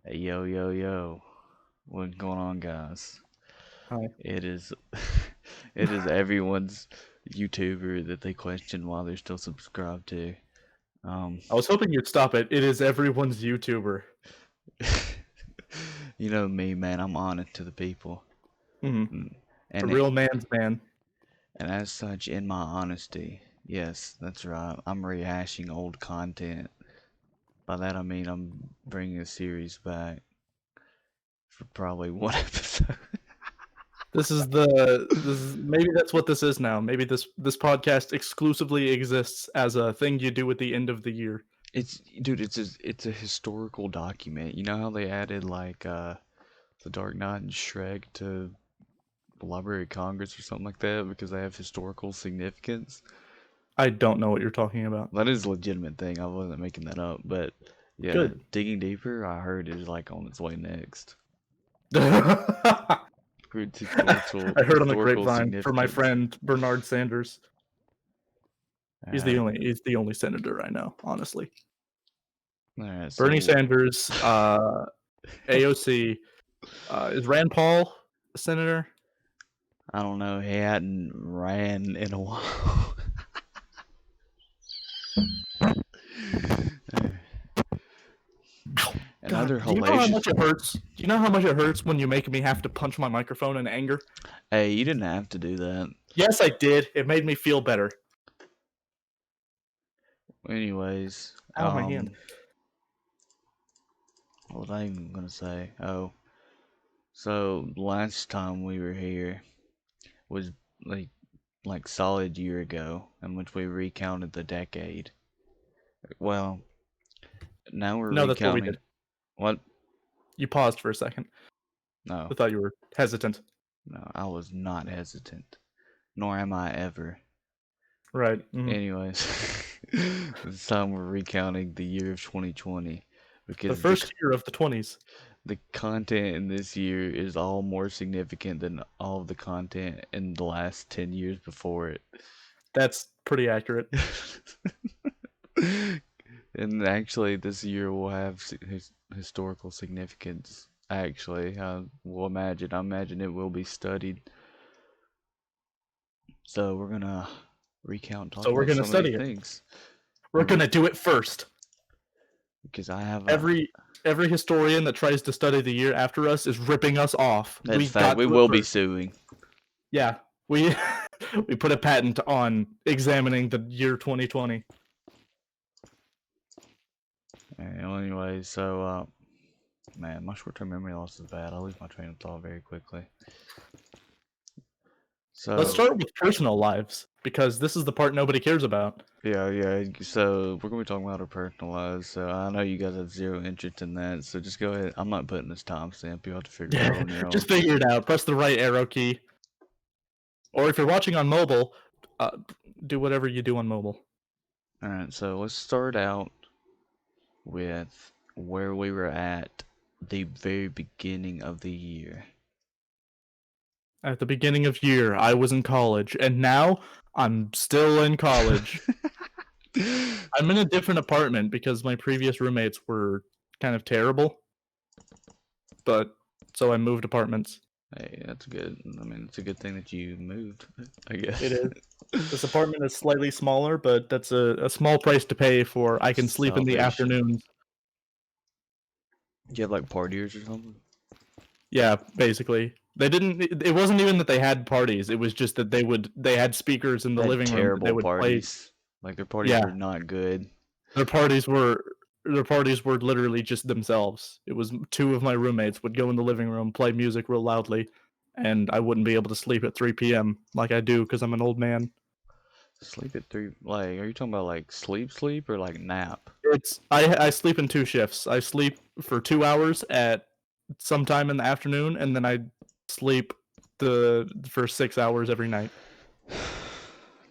Hey, yo, yo, yo. What's going on, guys? Hi. It is it is everyone's YouTuber that they question why they're still subscribed to. Um I was hoping you'd stop it. It is everyone's YouTuber. you know me, man, I'm honest to the people. Mhm. Mm. A And real man's man. and as such, in my honesty, yes, that's right. I'm rehashing old content. By that I mean I'm bringing a series back for probably one episode. Maybe that's what this is now. Maybe this podcast exclusively exists as a thing you do at the end of the year. It's a historical document. You know how they added like The Dark Knight and Shrek to the Library of Congress or something like that because they have historical significance? I don't know what you're talking about. That is a legitimate thing. I wasn't making that up, but yeah, Good. Digging Deeper, I heard is like on its way next. I Good historical heard on the historical grapevine from my significance. friend Bernard Sanders. He's the Alright. only he's the only senator I know, honestly. Alright, Bernie so Sanders, AOC, is Rand Paul a senator? I don't know, he hadn't ran in a while. Another God, do you know how hellacious. much it hurts? Do you know how much it hurts when you make me have to punch my microphone in anger? Hey, you didn't have to do that. Yes, I did. It made me feel better. Anyways, Ow, my hand. what was I even gonna say? Oh, so last time we were here was like solid year ago, in which we recounted the decade. Well, now we're No, that's what we did. recounting what? You paused for a second. No, I thought you were hesitant. no, I was not hesitant, nor am I ever. Right. Anyways, this time we're recounting the year of 2020 The because first year of the 20s. the content in this year is all more significant than all of the content in the last 10 years before it. That's pretty accurate. And actually, this year will have historical significance. Actually, I will imagine. I imagine it will be studied. So we're gonna recount, talk So we're about going to some of these study it. things. We're going to do it first. Because I have a. Every historian that tries to study the year after us is ripping us off. That's We fact. got We to it will be first. suing. Yeah. We we put a patent on examining the year 2020. Anyway, so man, my short-term memory loss is bad. I lose my train of thought very quickly. Let's So start with personal lives because this is the part nobody cares about. yeah. So we're gonna be talking about our personal lives. So I know you guys have zero interest in that. So just go ahead. I'm not putting this timestamp. You'll have to figure it out on your own. Just figure it out. Press the right arrow key. Or if you're watching on mobile, do whatever you do on mobile. All right. So let's start out with where we were at the very beginning of the year. At the beginning of year, I was in college, and now I'm still in college. I'm in a different apartment because my previous roommates were kind of terrible. But so I moved apartments. Hey, that's good. I mean, it's a good thing that you moved, I guess. It is. This apartment is slightly smaller, but that's a small price to pay for I can sleep in the Salvation. afternoons. Do you have like partiers or something? Yeah, basically. They didn't it wasn't even that they had parties, it was just that they had speakers in the They had living room that they terrible would play. parties. Like their parties Yeah, were not good. their parties were their parties were literally just themselves. It was two of my roommates would go in the living room, play music real loudly, and I wouldn't be able to sleep at 3 p.m. like I do because I'm an old man. Sleep at 3, like, are you talking about like sleep or like nap? It's I sleep in two shifts. I sleep for 2 hours at sometime in the afternoon, and then I sleep for 6 hours every night.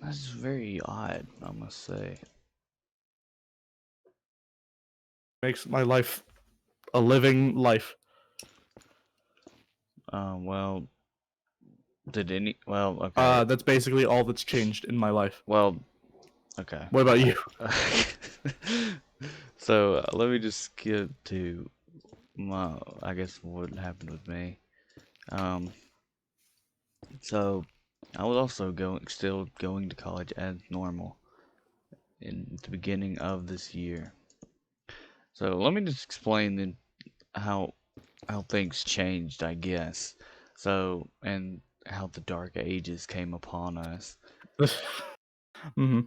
That's very odd, I must say. Makes my life a living life. Well, well, okay. That's basically all that's changed in my life. Well, okay. What about you? So let me just skip to I guess what happened with me. Um, so I was also still going to college as normal in the beginning of this year. So let me just explain how things changed, I guess. So and how the dark ages came upon us. Hmm.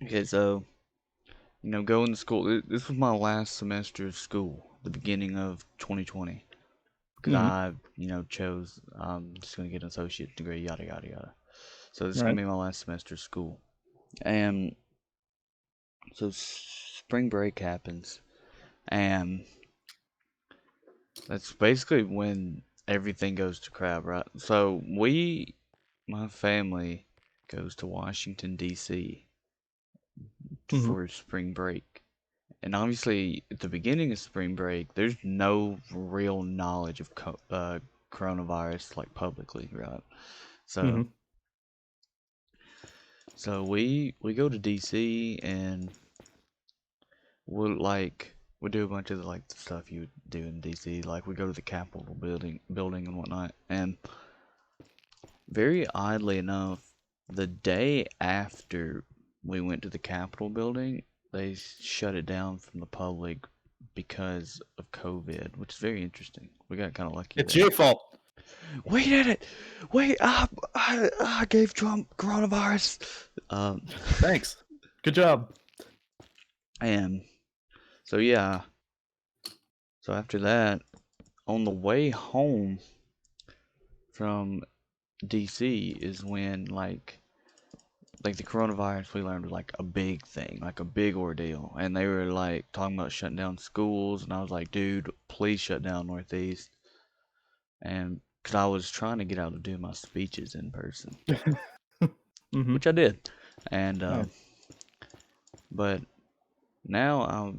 Okay, so going to school. This was my last semester of school, the beginning of 2020, because Hmm. I chose I'm just gonna get an associate degree, yada yada yada. So this is gonna Right. be my last semester of school, and so spring break happens, and that's basically when everything goes to crap, right? So my family, goes to Washington D.C. Hmm. for spring break. And obviously, at the beginning of spring break, there's no real knowledge of coronavirus like publicly, right? So, Hmm. so we go to DC and we do a bunch of the stuff you would do in DC. Like we go to the Capitol building and whatnot. And very oddly enough, the day after we went to the Capitol building, they shut it down from the public because of COVID, which is very interesting. We got kind of lucky It's there. your fault. We did it! Wait, I gave Trump coronavirus. Um, Thanks. Good job. and so yeah, so after that, on the way home from DC is when like the coronavirus we learned was like a big thing, like a big ordeal. And they were like talking about shutting down schools, and I was like, dude, please shut down Northeast. And because I was trying to get out of doing my speeches in person, Hmm. which I did. And Nice. but now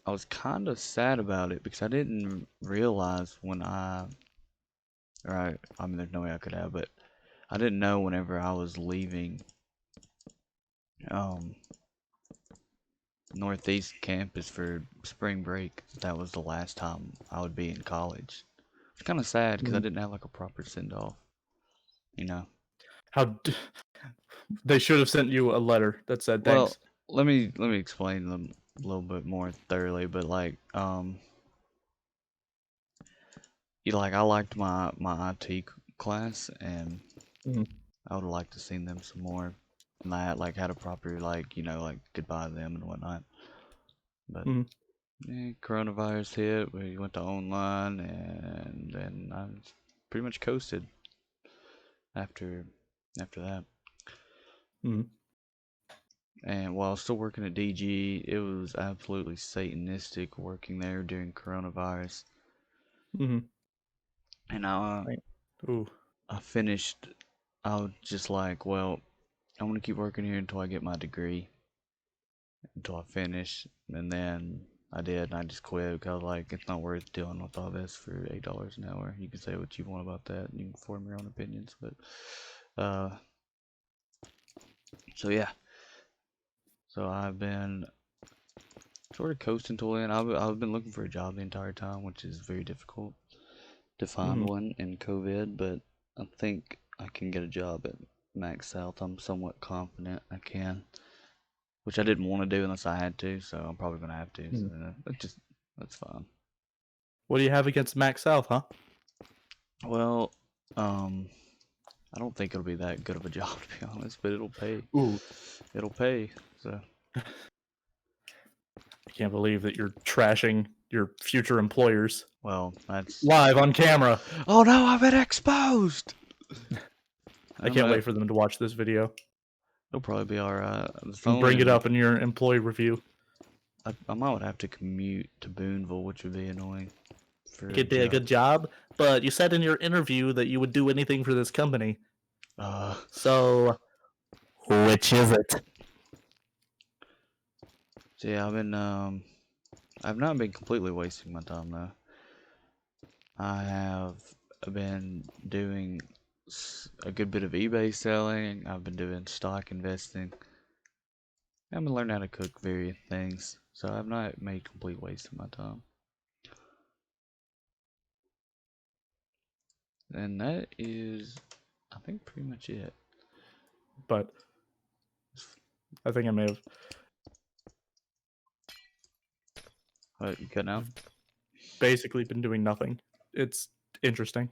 I was kind of sad about it because I didn't realize I mean, there's no way I could have, but I didn't know whenever I was leaving um Northeast campus for spring break, that was the last time I would be in college. It's kind of sad because I Mhm. didn't have like a proper send off, you know. How they should have sent you a letter that said Well, thanks. let me explain them a little bit more thoroughly, but I liked my IT class, and Mhm. I would have liked to seen them some more, and I had a proper like goodbye to them and whatnot. But Mhm. coronavirus hit. We went to online, and then I pretty much coasted after that. Mhm. And while still working at DG, it was absolutely satanistic working there during coronavirus. Mhm. And Right. Ooh. I finished. I was just like, well, I'm gonna keep working here until I get my degree, until I finish, and then I did, and I just quit because like it's not worth dealing with all this for $8 an hour. You can say what you want about that, and you can form your own opinions, but uh, so yeah, so I've been sort of coasting till then. I've been looking for a job the entire time, which is very difficult to find Mhm. one in COVID, but I think I can get a job at Max South. I'm somewhat confident I can, which I didn't want to do unless I had to, so I'm probably gonna have to. So Mhm. that's fine. What do you have against Max South, huh? Well, um, I don't think it'll be that good of a job to be honest, but it'll pay. Ooh. It'll pay. So I can't believe that you're trashing your future employers well, that's. live on camera. Oh no, I've been exposed. I I'm can't gonna. wait for them to watch this video It'll probably be all right. It's and bring it only. up in your employee review. I might have to commute to Boonville, which would be annoying for You a could do a job. good job, but you said in your interview that you would do anything for this company. Uh, So, which is it? so yeah, I've not been completely wasting my time though. I have been doing a good bit of eBay selling. I've been doing stock investing. I've been learning how to cook various things, so I've not made complete waste of my time. And that is, I think, pretty much it. But I think I may have What, you cutting out? basically been doing nothing. It's interesting.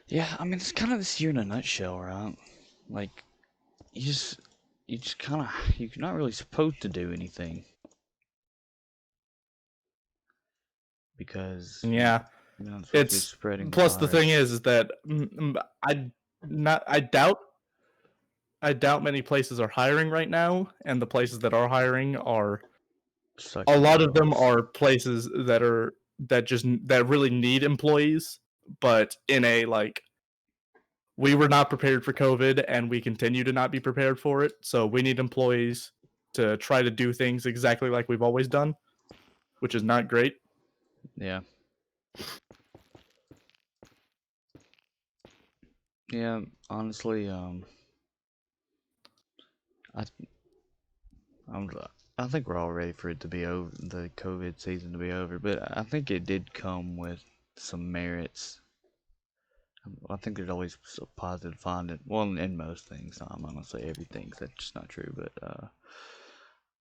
Yeah, I mean, it's kind of this year in a nutshell, right? Like, you just kind of, you're not really supposed to do anything. Because And yeah, you're not supposed to be it's spreading the plus the thing virus. is that I doubt many places are hiring right now, and the places that are hiring are a Sucking lot of them balls. are places that really need employees, but in a like we were not prepared for COVID and we continue to not be prepared for it. So we need employees to try to do things exactly like we've always done, which is not great. Yeah. Yeah, honestly, I I'm, I think we're all ready for it to be over, the COVID season to be over. But I think it did come with some merits. I think there's always a positive finding. Well, in most things, I'm not gonna say everything. That's just not true. But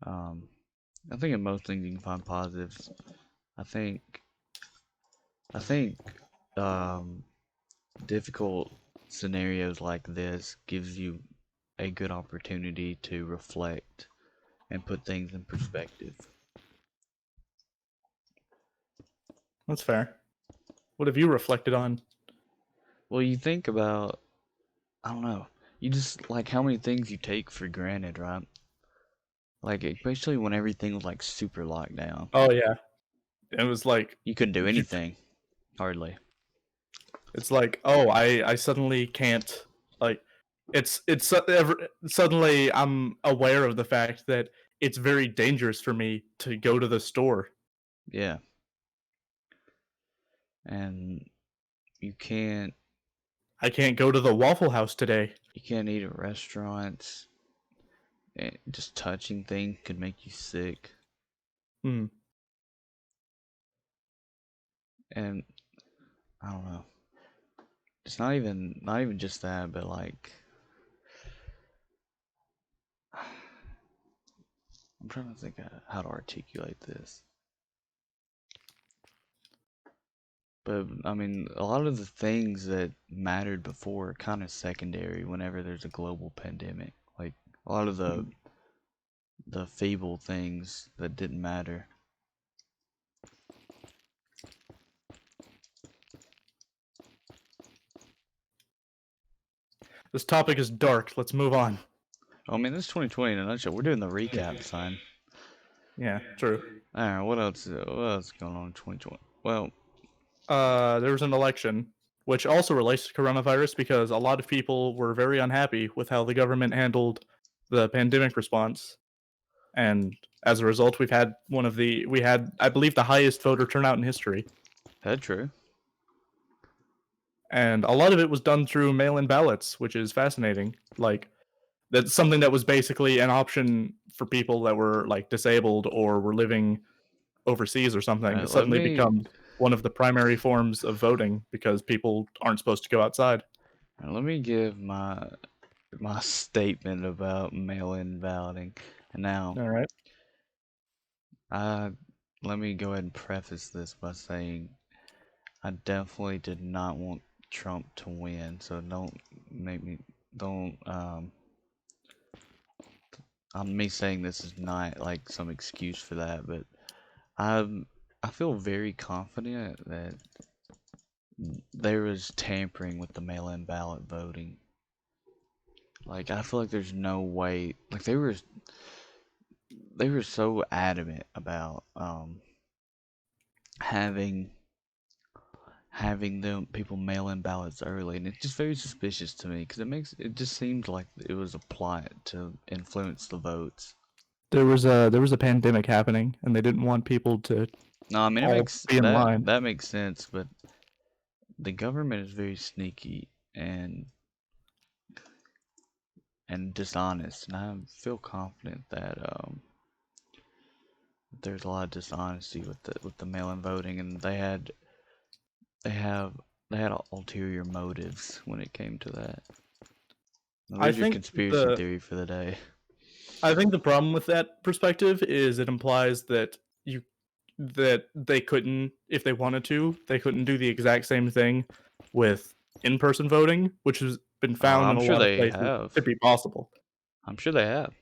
I think in most things you can find positives. I think I think um, difficult scenarios like this gives you a good opportunity to reflect and put things in perspective. That's fair. What have you reflected on? Well, you think about, I don't know, you just like how many things you take for granted, right? Like, especially when everything was like super locked down. Oh yeah, it was like You couldn't do you. anything, hardly. It's like I suddenly can't like suddenly I'm aware of the fact that it's very dangerous for me to go to the store. Yeah. And you can't, I can't go to the Waffle House today. you can't eat at restaurants. And just touching things could make you sick. Hmm. And I don't know. It's not even just that, but like I'm trying to think of how to articulate this. But I mean, a lot of the things that mattered before are kind of secondary whenever there's a global pandemic. Like a lot of the feeble things that didn't matter. This topic is dark. Let's move on. I mean, this is 2020 in a nutshell. We're doing the recap, son. Yeah, true. All right, what else? What else is going on in 2020? Well, There was an election, which also relates to coronavirus because a lot of people were very unhappy with how the government handled the pandemic response. And as a result, we had, I believe, the highest voter turnout in history. that's true. And a lot of it was done through mail in ballots, which is fascinating. Like, that's something that was basically an option for people that were like disabled or were living overseas or something. It Let suddenly me becomes one of the primary forms of voting because people aren't supposed to go outside. let me give my statement about mail-in balloting. Now, All right. I let me go ahead and preface this by saying I definitely did not want Trump to win, so don't make me don't me saying this is not like some excuse for that, but I feel very confident that there was tampering with the mail-in ballot voting. Like I feel like there's no way, like they were so adamant about having them people mail in ballots early, and it's just very suspicious to me because it just seems like it was a plot to influence the votes. There was a pandemic happening, and they didn't want people to No, I mean it all makes be in line. that makes sense, but the government is very sneaky and dishonest, and I feel confident that there's a lot of dishonesty with the mail-in voting, and they have they had ulterior motives when it came to that. Now, I there's your think conspiracy the theory for the day. I think the problem with that perspective is it implies that they couldn't, if they wanted to, they couldn't do the exact same thing with in-person voting, which has been Oh, found in I'm a sure lot of they places to have. be possible. I'm sure they have.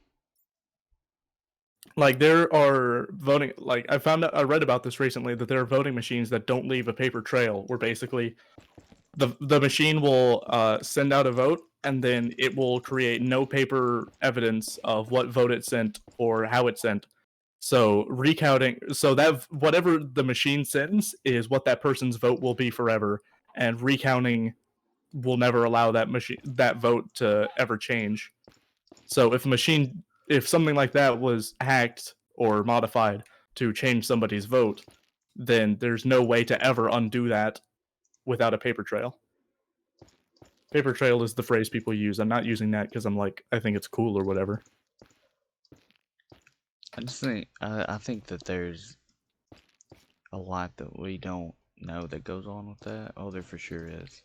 Like there are voting, like I read about this recently, that there are voting machines that don't leave a paper trail, where basically the machine will send out a vote, and then it will create no paper evidence of what vote it sent or how it sent. So recounting, so that whatever the machine sends is what that person's vote will be forever, and recounting will never allow that vote to ever change. So if something like that was hacked or modified to change somebody's vote, then there's no way to ever undo that without a paper trail. Paper trail is the phrase people use. I'm not using that because I think it's cool or whatever. I think that there's a lot that we don't know that goes on with that. Oh, there for sure is.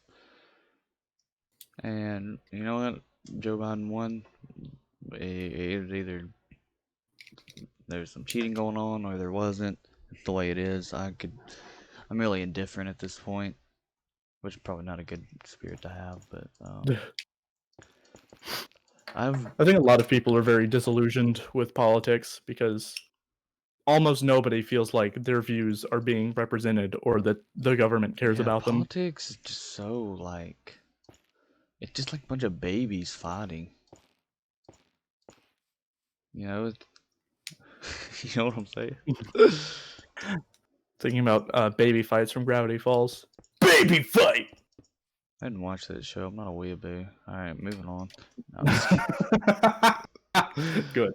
And you know what? Joe Biden won. It was either there's some cheating going on or there wasn't. It's the way it is. I'm really indifferent at this point, which is probably not a good spirit to have, but I've I think a lot of people are very disillusioned with politics because almost nobody feels like their views are being represented or that the government cares yeah, about them. politics is just so like it's just like a bunch of babies fighting. You know, you know what I'm saying? Thinking about baby fights from Gravity Falls. Baby fight! I didn't watch that show. I'm not a weeaboo. All right, moving on. Good.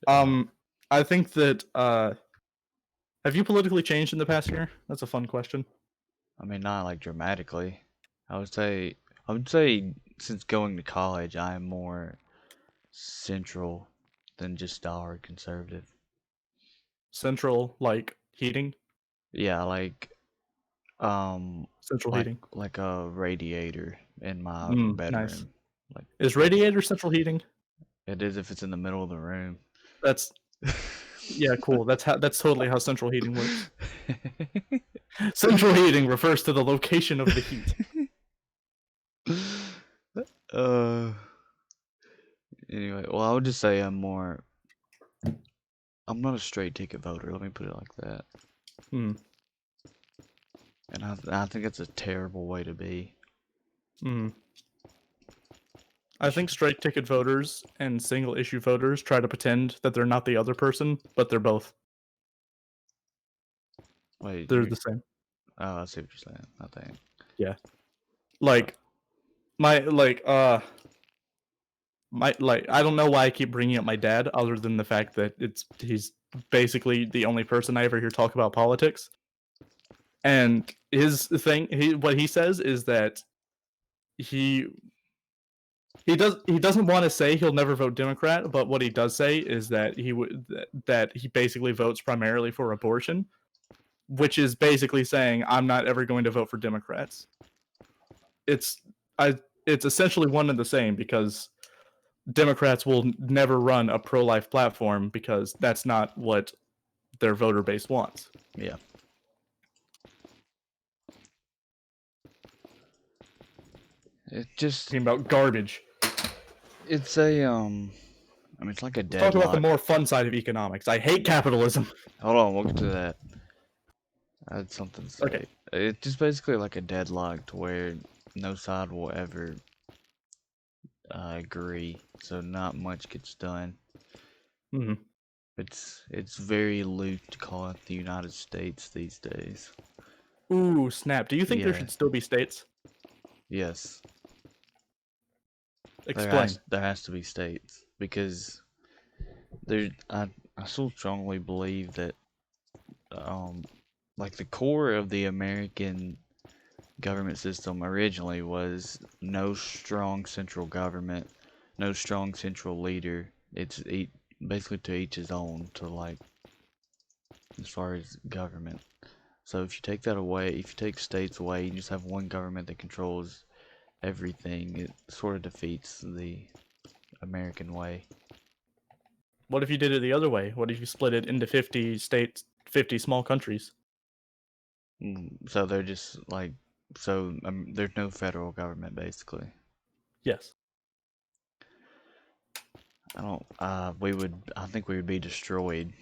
I think that have you politically changed in the past year? That's a fun question. I mean, not like dramatically. I would say since going to college, I am more central than just diehard conservative. Central, like heating. Yeah, um, Central like heating. like a radiator in my Nice. bedroom. Like Is that's radiator central heating? it is if it's in the middle of the room. That's yeah, cool. That's totally how central heating works. Central heating refers to the location of the heat. uh. Anyway, well, I would just say I'm not a straight ticket voter. Let me put it like that. Hmm. And I think it's a terrible way to be. Hmm. I think straight ticket voters and single issue voters try to pretend that they're not the other person, but they're both. Wait, They're the same. oh, I see what you're saying. I think. Yeah. Like my like my like I don't know why I keep bringing up my dad other than the fact that he's basically the only person I ever hear talk about politics. And his thing, what he says is that he he doesn't want to say he'll never vote Democrat, but what he does say is that that he basically votes primarily for abortion, which is basically saying I'm not ever going to vote for Democrats. It's I it's essentially one and the same because Democrats will never run a pro-life platform because that's not what their voter base wants. Yeah. It just Talking about garbage. it's a I mean it's like a Let's talk about the deadlock. more fun side of economics. I hate capitalism. Hold on, we'll get to that. I had something to say. Okay. It's just basically like a deadlock to where no side will ever agree, so not much gets done. Hmm. It's very loose to call it the United States these days. Ooh, snap. Do you think there Yeah. should still be states? Yes. Explain. There has to be states because there I so strongly believe that like the core of the American government system originally was no strong central government, no strong central leader. Basically to each his own to like as far as government. So if you take that away, if you take states away, you just have one government that controls everything. It sort of defeats the American way. What if you did it the other way? What if you split it into 50 states, 50 small countries? So they're just like, so there's no federal government basically. Yes. I don't. We would. I think we would be destroyed.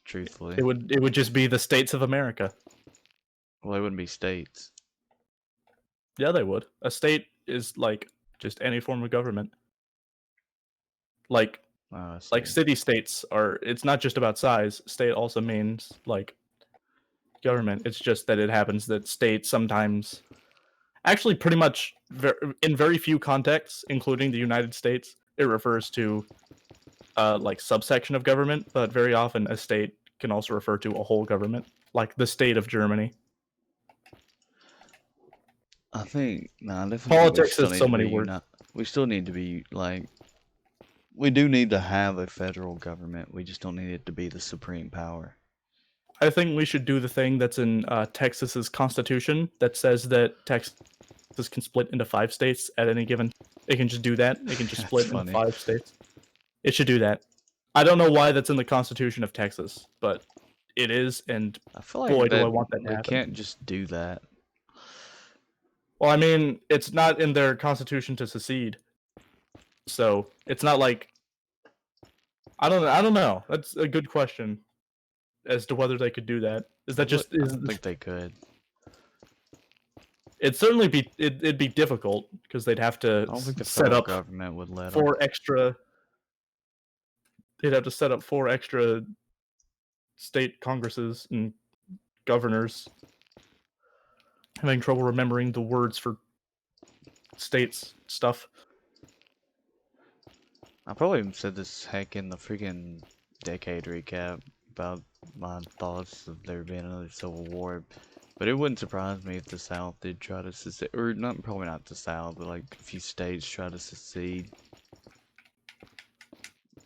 Truthfully, It would just be the states of America. well, they wouldn't be states. Yeah, they would. A state is like just any form of government. Like I see. like city states are. It's not just about size. State also means like government. It's just that it happens that states sometimes, actually, pretty much in very few contexts, including the United States, it refers to like subsection of government. But very often, a state can also refer to a whole government, like the state of Germany. I think no, I definitely think we Politics still has need so to many be words. We still need to be like. We do need to have a federal government. We just don't need it to be the supreme power. I think we should do the thing that's in Texas's constitution that says that Texas can split into 5 states at any given. It can just do that. It can just That's split into funny. 5 states. It should do that. I don't know why that's in the Constitution of Texas, but it is, and I feel like boy, do I that want that to we happen. can't just do that. Well, I mean, it's not in their constitution to secede, so it's not like I don't know. That's a good question as to whether they could do that. Is that just? I don't think they could. It'd certainly be it'd be difficult because they'd have to I don't think the set federal up government would let them. 4 extra. They'd have to set up 4 extra state congresses and governors. Having trouble remembering the words for states stuff. I probably said this heck in the freaking decade recap about my thoughts of there being another civil war, but it wouldn't surprise me if the South did try to secede, or not, probably not the South, but like a few states try to secede.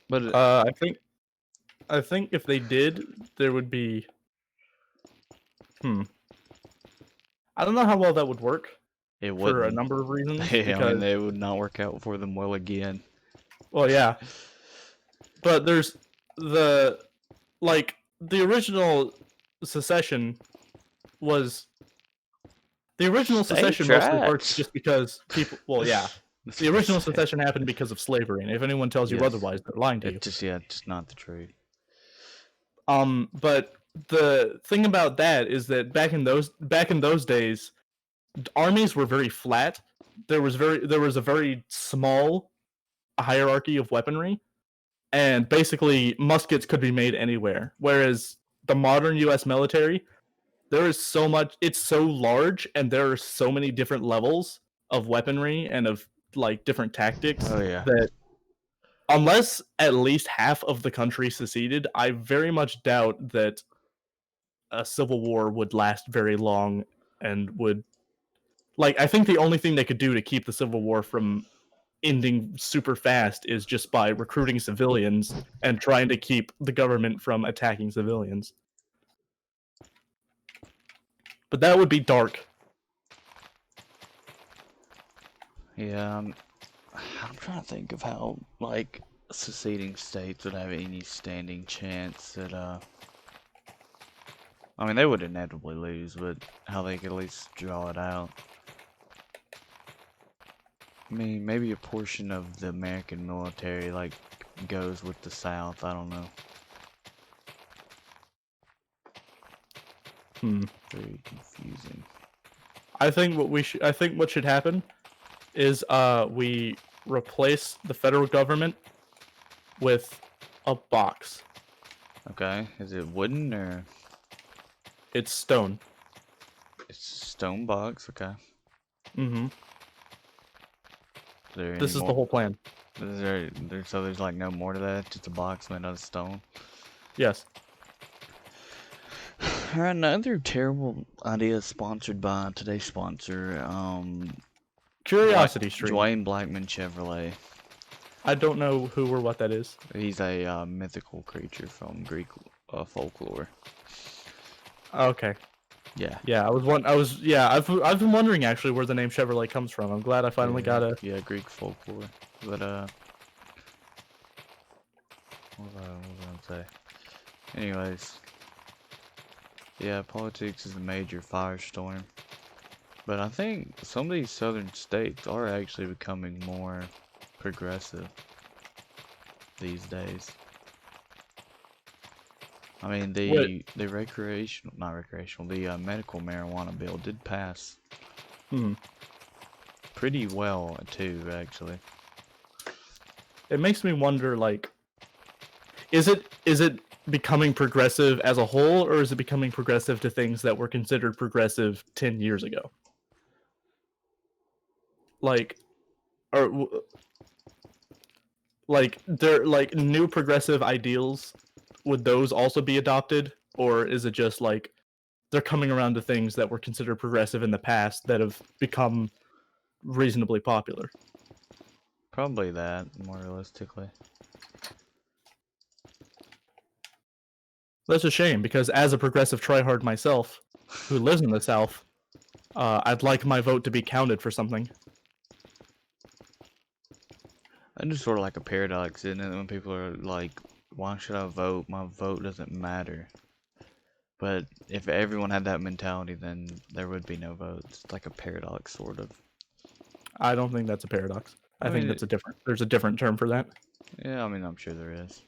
But I think if they did, there would be. I don't know how well that would work. it For a wouldn't. number of reasons. Yeah, Because, I mean, it would not work out for them well again. well, yeah, but there's the original secession was State mostly worked tracks. just because people. Well, yeah, That's the what I original said. secession happened because of slavery, and if anyone tells you Yes. otherwise, they're lying to you. It's just not the truth. But the thing about that is that back in those days, armies were very flat. There was a very small hierarchy of weaponry, and basically muskets could be made anywhere. Whereas the modern U.S. military, there is so much. It's so large, and there are so many different levels of weaponry and of like different tactics Oh yeah. that unless at least half of the country seceded, I very much doubt that a civil war would last very long and would. Like, I think the only thing they could do to keep the Civil War from ending super fast is just by recruiting civilians and trying to keep the government from attacking civilians. But that would be dark. Yeah, I'm trying to think of how, like, seceding states would have any standing chance at, I mean, they would inevitably lose, but how they could at least draw it out. I mean, maybe a portion of the American military, like, goes with the South, I don't know. Very confusing. I think what should happen is we replace the federal government with a box. Okay, is it wooden or? It's stone. It's a stone box, okay. This is the whole plan. Is so there's like no more to that, just a box made out of stone? Yes. Another terrible idea sponsored by today's sponsor, Curiosity Stream. Dwayne Blackman Chevrolet. I don't know who or what that is. He's a mythical creature from Greek folklore. Okay. Yeah. Yeah, I've been wondering actually where the name Chevrolet comes from. I'm glad I finally got a. Yeah, Greek folklore. But what was I gonna say? Anyways, yeah, politics is a major firestorm. But I think some of these southern states are actually becoming more progressive these days. I mean, What? the recreational, not recreational, the medical marijuana bill did pass Hmm. pretty well too, actually. It makes me wonder, like, is it becoming progressive as a whole, or is it becoming progressive to things that were considered progressive 10 years ago? Like, or like they're like new progressive ideals, would those also be adopted, or is it just like they're coming around to things that were considered progressive in the past that have become reasonably popular? Probably that, more realistically. That's a shame, because as a progressive tryhard myself, who lives in the South, I'd like my vote to be counted for something. And just sort of like a paradox, isn't it? When people are like, why should I vote? My vote doesn't matter. But if everyone had that mentality, then there would be no votes. It's like a paradox, sort of. I don't think that's a paradox. I I think mean, that's a different. There's a different term for that. yeah, I mean, I'm sure there is.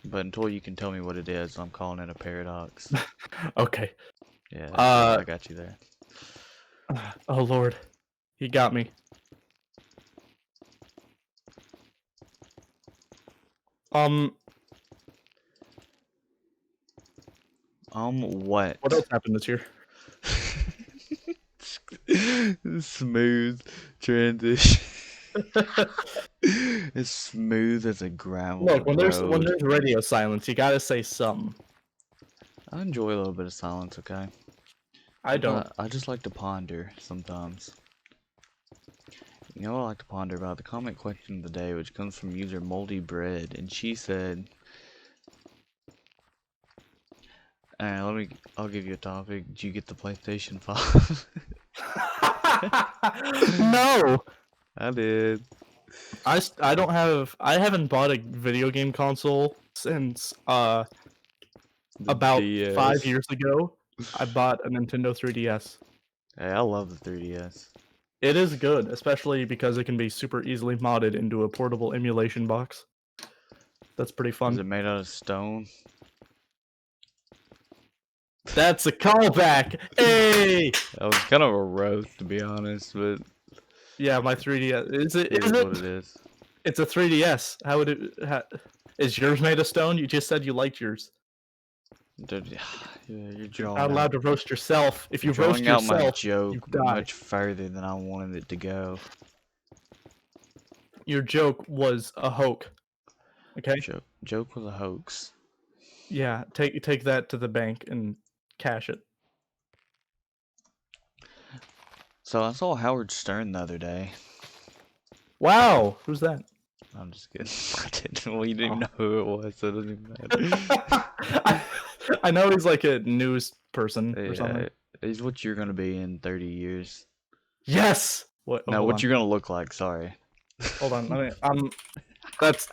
But until you can tell me what it is, I'm calling it a paradox. Okay. Yeah, Uh. I got you there. Oh Lord, he got me. Um. What? What else happened this year? Smooth transition. As smooth as a gravel Look, when road. there's radio silence, you gotta say something. I enjoy a little bit of silence, okay? I don't. I just like to ponder sometimes. You know what I like to ponder about? The comment question of the day, which comes from user Moldy Bread, and she said, alright, I'll give you a topic. Did you get the PlayStation 5? No, I did. I don't have. I haven't bought a video game console since The about 5 DS. years ago. I bought a Nintendo 3DS. Hey, I love the 3DS. It is good, especially because it can be super easily modded into a portable emulation box. That's pretty Is fun. it made out of stone? That's a callback. Hey. That was kind of a roast, to be honest, but Yeah, my 3DS. Is it? it Is is it? what it is. It's a 3DS. How would it? Is yours made of stone? You just said you liked yours. Dude, yeah, you're You're drawing not allowed out, to roast yourself. If you you're roast drawing out my yourself, you joke die. much further than I wanted it to go. Your joke was a hoax. Okay. Joke was a hoax. Yeah. Take that to the bank and cash it. So I saw Howard Stern the other day. Wow. Who's that? I'm just kidding. I didn't. Well, you didn't Oh. know who it was, so it doesn't even matter. I know he's like a news person or something. Yeah, he's what you're gonna be in 30 years. Yes. What? Oh, No, hold what on. you're gonna look like. Sorry. Hold on. That's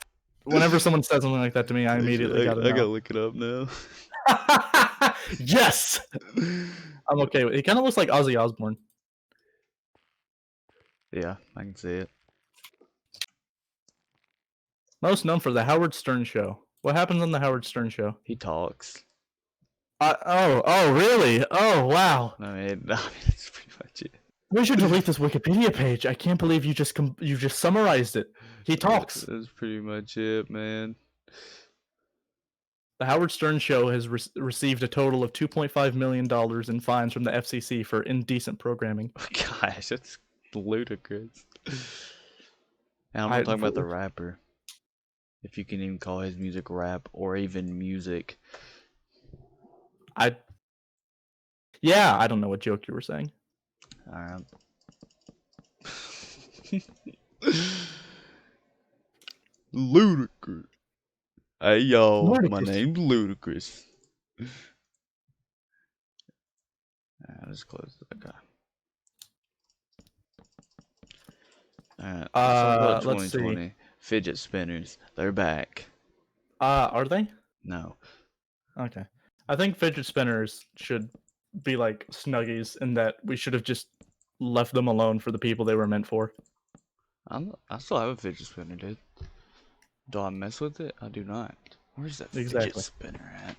whenever someone says something like that to me, I immediately gotta I gotta know. look it up now. Yes. I'm okay with it. He kind of looks like Ozzy Osbourne. Yeah, I can see it. Most known for the Howard Stern Show. What happens on the Howard Stern Show? He talks. Oh, really? Oh, wow. I mean, that's pretty much it. We should delete this Wikipedia page. I can't believe you just summarized it. He talks. That's pretty much it, man. The Howard Stern Show has received a total of $2.5 million in fines from the FCC for indecent programming. Gosh, that's ludicrous. And I'm not talking about the rapper. If you can even call his music rap or even music. Yeah, I don't know what joke you were saying. Alright. Ludicrous. Hey y'all, my name's Ludacris. I just closed it. Okay. Alright, let's talk about Let's see. 2020. Fidget spinners. They're back. Are they? No. Okay. I think fidget spinners should be like Snuggies in that we should have just left them alone for the people they were meant for. I still have a fidget spinner, dude. Do I mess with it? I do not. Where's that fidget Exactly. spinner at?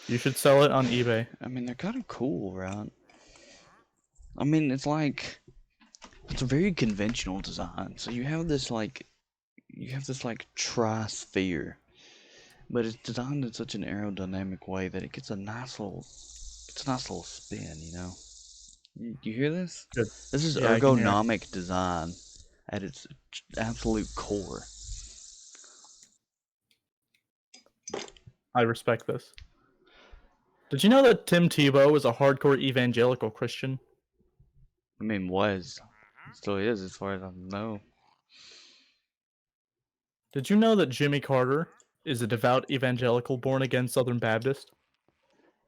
You should sell it on eBay. I mean, they're kind of cool, right? I mean, it's like it's a very conventional design. So you have this like tri-sphere, but it's designed in such an aerodynamic way that it gets a nice little spin. You know, you hear this? Good. This is Yeah, I can hear it. ergonomic design at its absolute core. I respect this. Did you know that Tim Tebow is a hardcore evangelical Christian? I mean, was still is as far as I know. Did you know that Jimmy Carter is a devout evangelical born-again Southern Baptist?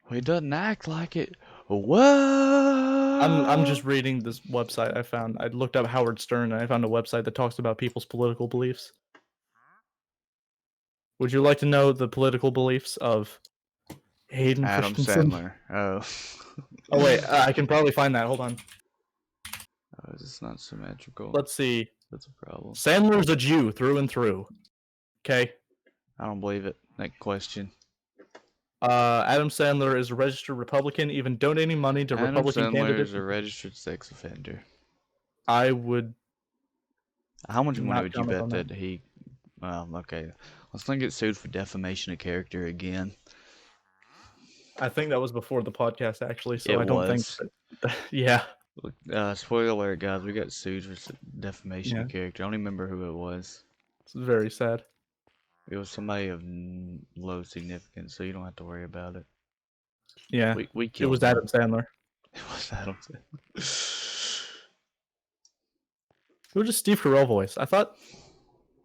Well, he doesn't act like it. What? I'm just reading this website I found. I looked up Howard Stern and I found a website that talks about people's political beliefs. Would you like to know the political beliefs of Hayden Adam Christensen? Sandler. Oh. Oh wait, I can probably find that. Hold on. Oh, it's not symmetrical. Let's see. That's a problem. Sandler's a Jew through and through. Okay. I don't believe it. That question. Adam Sandler is a registered Republican, even donating money to Adam Republican Sandler candidates. is a registered sex offender. I would. How much money Not would you comment bet on that he? Well, okay. Let's not get sued for defamation of character again. I think that was before the podcast, actually. So It I don't think. was. Yeah. Spoiler alert, guys. We got sued for defamation of Yeah. character. I don't remember who it was. It's very sad. It was somebody of low significance, so you don't have to worry about it. Yeah. We It killed was him. Adam Sandler. It was Adam Sandler. Who was just Steve Carell voice? I thought.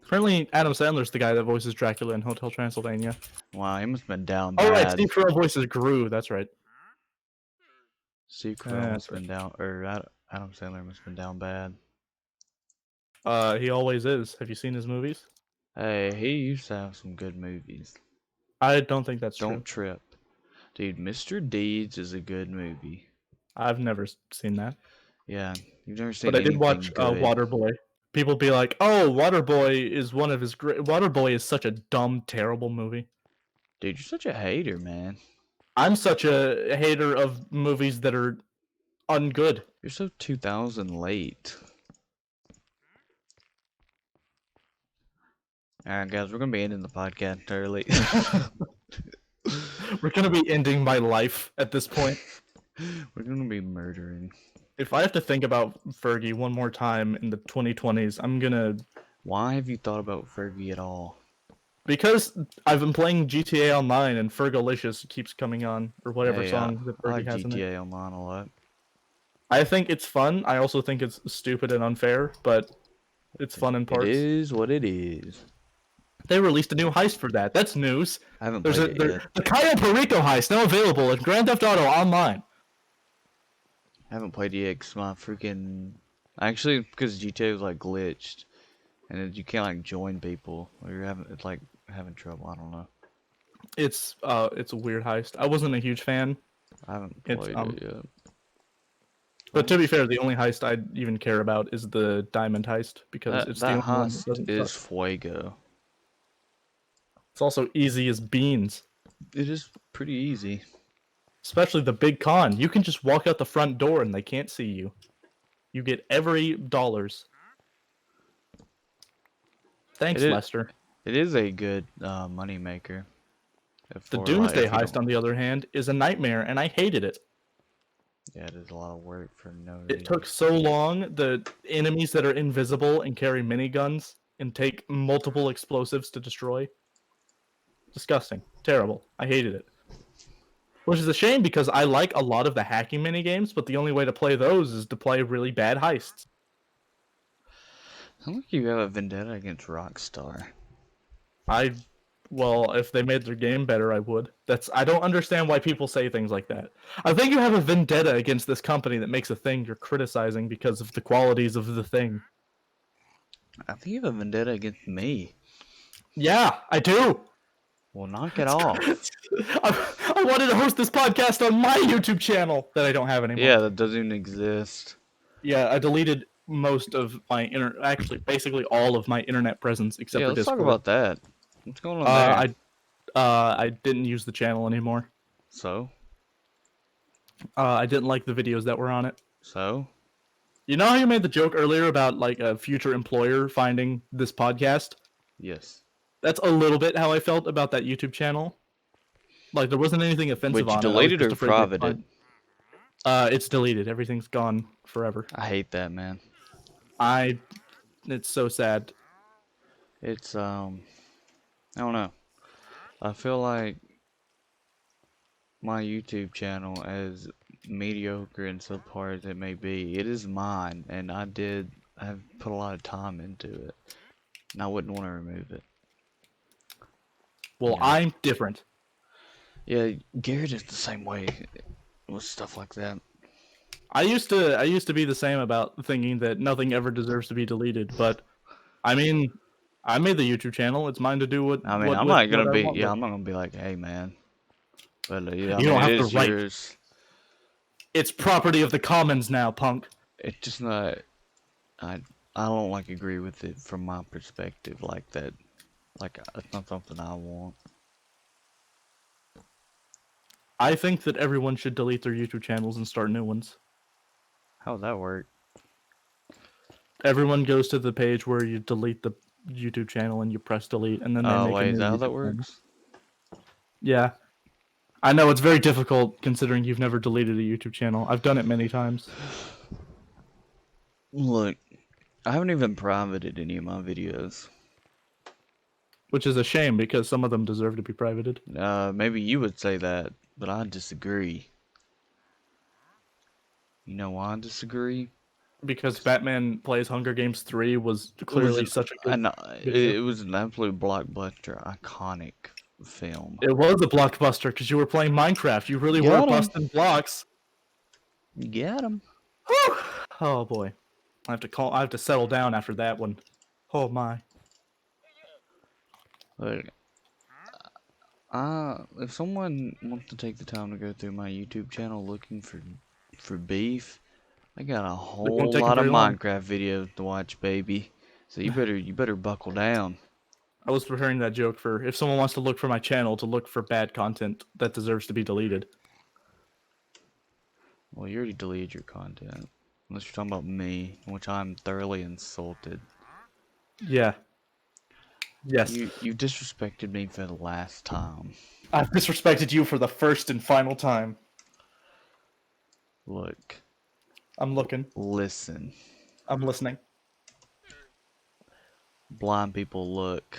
Apparently, Adam Sandler's the guy that voices Dracula in Hotel Transylvania. Wow, he must have been down Oh right, bad. Steve Carell voices Gru. That's right. Steve Carell must have been down, or Adam Sandler must have been down bad. He always is. Have you seen his movies? Hey, he used to have some good movies. I don't think that's Don't true. trip. Dude, Mr. Deeds is a good movie. I've never seen that. Yeah, you've never seen But I did anything watch good. Waterboy. People be like, "Oh, Waterboy is one of his great." Waterboy is such a dumb, terrible movie. Dude, you're such a hater, man. I'm such a hater of movies that are ungood. You're so 2000 late. Alright, guys, we're gonna be ending the podcast early. We're gonna be ending my life at this point. We're gonna be murdering. If I have to think about Fergie one more time in the 2020s, I'm gonna. Why have you thought about Fergie at all? Because I've been playing GTA Online and Fergalicious keeps coming on, or whatever Hey, song that I Fergie like has in it. GTA Online a lot. I think it's fun. I also think it's stupid and unfair, but it's fun in parts. It is what it is. They released a new heist for that. That's news. I haven't There's played it yet. the Cayo Perico heist now available in Grand Theft Auto Online. I haven't played it yet because my freaking... Actually, because GTA was like glitched. And you can't like join people. Or you're having, it's like having trouble. I don't know. It's a weird heist. I wasn't a huge fan, I haven't It's, played it yet. but to be fair, the only heist I even care about is the diamond heist because it's the That only one that heist doesn't is suck. Fuego. It's also easy as beans. It is pretty easy. Especially the big con. You can just walk out the front door and they can't see you. You get every dollars. Thanks, It is- Lester. It is a good money maker. The Doomsday heist, on the other hand, is a nightmare, and I hated it. Yeah, it is a lot of work for no reason. It took so long. The enemies that are invisible and carry miniguns and take multiple explosives to destroy. Disgusting. Terrible. I hated it. Which is a shame because I like a lot of the hacking minigames, but the only way to play those is to play really bad heists. Sounds like you have a vendetta against Rockstar. I Well, if they made their game better, I would. I don't understand why people say things like that. I think you have a vendetta against this company that makes a thing you're criticizing because of the qualities of the thing. I think you have a vendetta against me. Yeah, I do. Well, knock it off. I wanted to host this podcast on my YouTube channel that I don't have anymore. Yeah, that doesn't even exist. Yeah, I deleted most of my actually basically all of my internet presence except Yeah, for let's Discord. talk about that. What's going on there? I didn't use the channel anymore. So? I didn't like the videos that were on it. So? You know how you made the joke earlier about like a future employer finding this podcast? Yes. That's a little bit how I felt about that YouTube channel. Like there wasn't anything offensive Which on deleted it. or privated? It's deleted. Everything's gone forever. I hate that, man. It's so sad. It's I don't know. I feel like my YouTube channel, as mediocre and subpar as it may be, it is mine, and I've put a lot of time into it, and I wouldn't want to remove it. Well, Yeah. I'm different. Yeah, Garrett is the same way with stuff like that. I used to be the same about thinking that nothing ever deserves to be deleted, but I mean, I made the YouTube channel. It's mine to do what. I mean, what, I'm with not gonna what I be. want Yeah, with. I'm not gonna be like, hey, man. But yeah, I You mean, don't have it to is write. yours. It's property of the commons now, punk. It's just not. I don't like agree with it from my perspective like that. Like it's not something I want. I think that everyone should delete their YouTube channels and start new ones. How would that work? Everyone goes to the page where you delete the YouTube channel and you press delete, and then they Oh make wait, a is new that how YouTube that channel. works? Yeah. I know it's very difficult considering you've never deleted a YouTube channel. I've done it many times. Look, I haven't even privated any of my videos. Which is a shame because some of them deserve to be privated. Maybe you would say that, but I disagree. You know why I disagree? Because Batman Plays Hunger Games 3 was clearly such a good video. It was an absolute blockbuster, iconic film. It was a blockbuster because you were playing Minecraft. You really Got were 'em. busting blocks. You get 'em. Whew. Oh boy. I have to settle down after that one. Oh my. Look, if someone wants to take the time to go through my YouTube channel looking for beef, I got a whole take lot of very long. Minecraft videos to watch, baby. So you better buckle down. I was preparing that joke for if someone wants to look for my channel to look for bad content that deserves to be deleted. Well, you already deleted your content. Unless you're talking about me, which I'm thoroughly insulted. Yeah. Yes. You disrespected me for the last time. I've disrespected you for the first and final time. Look. I'm looking. Listen. I'm listening. Blind people look.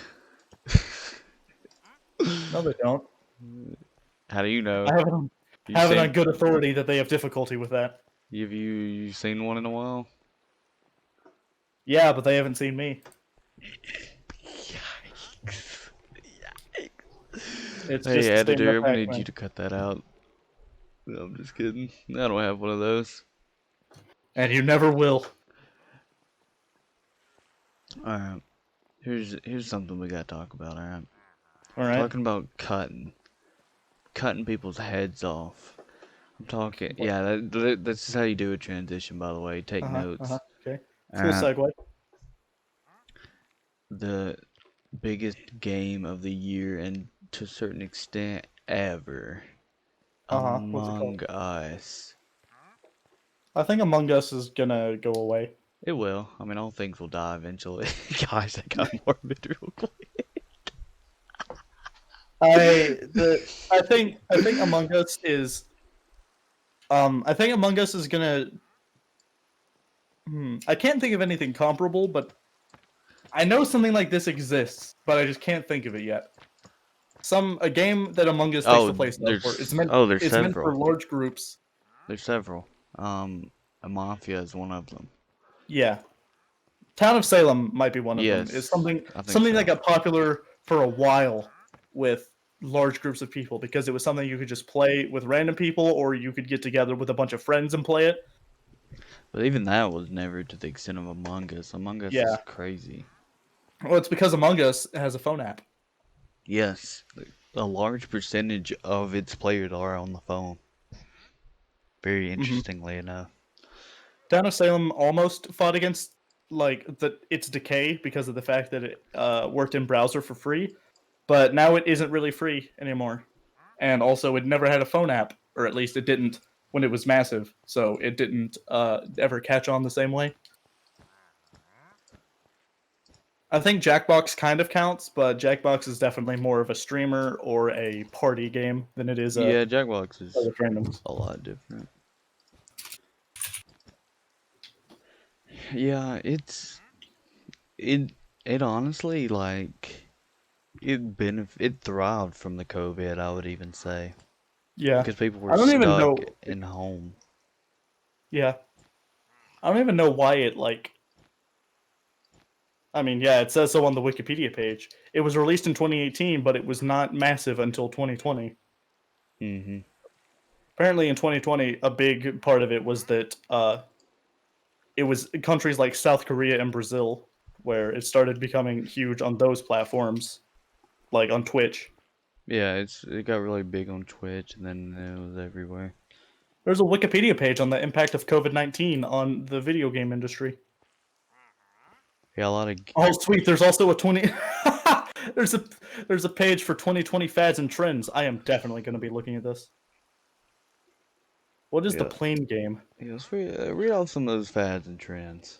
No, they don't. How do you know? I have it on good authority that they have difficulty with that. Have you seen one in a while? Yeah, but they haven't seen me. Yikes. It's Hey, just editor, I'm gonna need Pac-Man. you to cut that out. No, I'm just kidding. I don't have one of those. And you never will. Alright. Here's something we gotta talk about, alright? Alright. Talking about cutting people's heads off. I'm talking, yeah, that's how you do a transition, by the way. Take notes. Okay. Cool segue. The biggest game of the year, and to a certain extent, ever. What's it Among called? Us. I think Among Us is gonna go away. It will. I mean, all things will die eventually. Guys, I got morbid real quick. I think Among Us is gonna I can't think of anything comparable, but I know something like this exists, but I just can't think of it yet. A game that Among Us takes the place of, it's meant for several. large groups. There's several. A Mafia is one of them. Yeah. Town of Salem might be one of them. Yes, It's I think something so. that got popular for a while, with large groups of people because it was something you could just play with random people, or you could get together with a bunch of friends and play it. But even that was never to the extent of Among Us. Among Us is Yeah. crazy. Well, it's because Among Us has a phone app. Yes, a large percentage of its players are on the phone. Very interestingly enough. Town of Salem almost fought against its decay because of the fact that it worked in browser for free, but now it isn't really free anymore. And also, it never had a phone app, or at least it didn't when it was massive, so it didn't ever catch on the same way. I think Jackbox kind of counts, but Jackbox is definitely more of a streamer or a party game than it is a Yeah, Jackbox is with randoms. a lot different. Yeah, it honestly like it thrived from the COVID, I would even say, Yeah, because people were I don't even stuck know. in home. Yeah, I don't even know why it like. I mean, yeah, it says so on the Wikipedia page. It was released in 2018, but it was not massive until 2020. Hmm. Apparently, in 2020, a big part of it was that it was countries like South Korea and Brazil where it started becoming huge on those platforms, like on Twitch. Yeah, it got really big on Twitch, and then it was everywhere. There's a Wikipedia page on the impact of COVID-19 on the video game industry. Yeah, a lot of Oh, sweet. There's also a 20. there's a there's a page for 2020 fads and trends. I am definitely going to be looking at this. What is the yeah. plane game? Yeah, let's read off some of those fads and trends.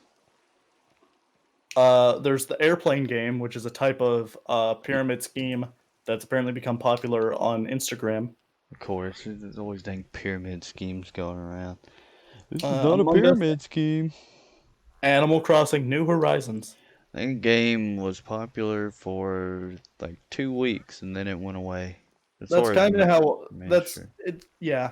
There's the airplane game, which is a type of pyramid scheme that's apparently become popular on Instagram. Of course, there's always dang pyramid schemes going around. This is not a Among Us, pyramid scheme. Animal Crossing: New Horizons. That game was popular for like 2 weeks, and then it went away. As That's far as kind of how that's mainstream. it. Yeah,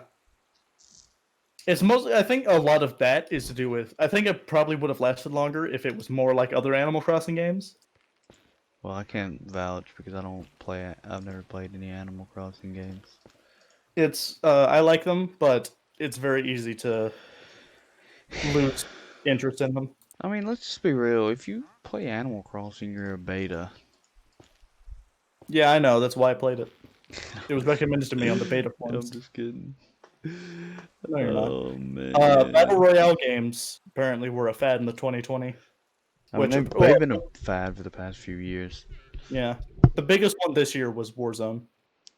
it's mostly. I think a lot of that is to do with. I think it probably would have lasted longer if it was more like other Animal Crossing games. Well, I can't vouch because I don't play. I've never played any Animal Crossing games. It's I like them, but it's very easy to lose interest in them. I mean, let's just be real. If you play Animal Crossing, you're a beta. Yeah, I know. That's why I played it. It was recommended to me on the beta I'm forums. just kidding. No, you're not. Oh Battle man. Royale games apparently were a fad in the 2020. I mean, Which, they've been a fad for the past few years. yeah, the biggest one this year was Warzone.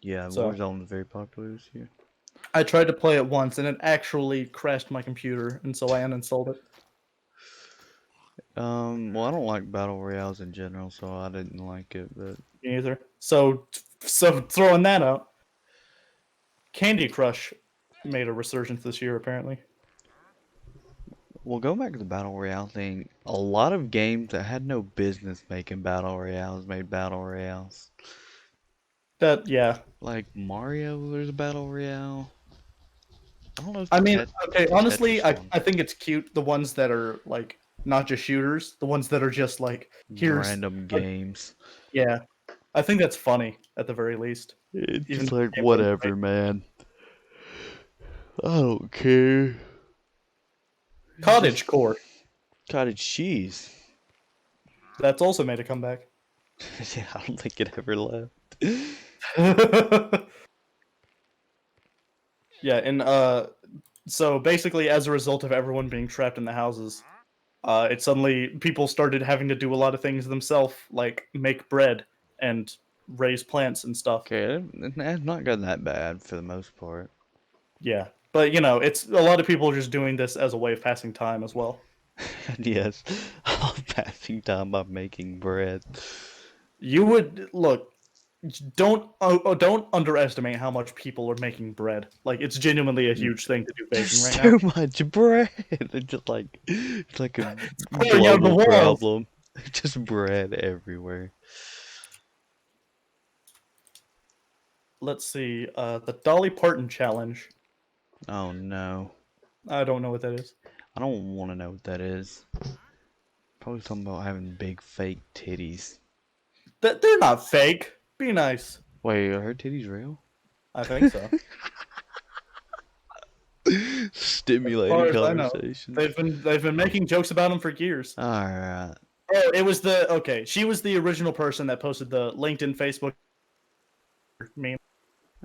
Yeah, So Warzone is very popular this year. I tried to play it once, and it actually crashed my computer, and so I uninstalled it. Well, I don't like battle royales in general, so I didn't like it. But Me either. So throwing that out, Candy Crush made a resurgence this year apparently. well, go back to the battle royale thing. A lot of games that had no business making battle royales made battle royales. That yeah. Like Mario, there's a battle royale. I don't know if I mean, okay, the honestly, Tetris one. I think it's cute the ones that are like not just shooters, the ones that are just like here's Random a, games. yeah. I think that's funny at the very least. It's Even just if the like gameplay is great. whatever, man. I don't care. Cottage Core. Cottage cheese. That's also made a comeback. Yeah, I don't think it ever left. Yeah, and so basically as a result of everyone being trapped in the houses, it suddenly people started having to do a lot of things themselves, like make bread and raise plants and stuff. Okay, it's not gotten that bad for the most part. Yeah, but it's a lot of people just doing this as a way of passing time as well. Yes, I'm passing time by making bread. You would look. Don't underestimate how much people are making bread. Like it's genuinely a huge thing to do baking right now. So much bread. It's like a Pouring out of the global walls. problem. Just bread everywhere. Let's see. The Dolly Parton challenge. Oh no. I don't know what that is. I don't want to know what that is. Probably something about having big fake titties. They're not fake. Be nice. Wait, are her titties real? I think so. As far Stimulating as I know, conversation. they've been making jokes about him for years. Alright. Oh, it was she was the original person that posted the LinkedIn, Facebook meme.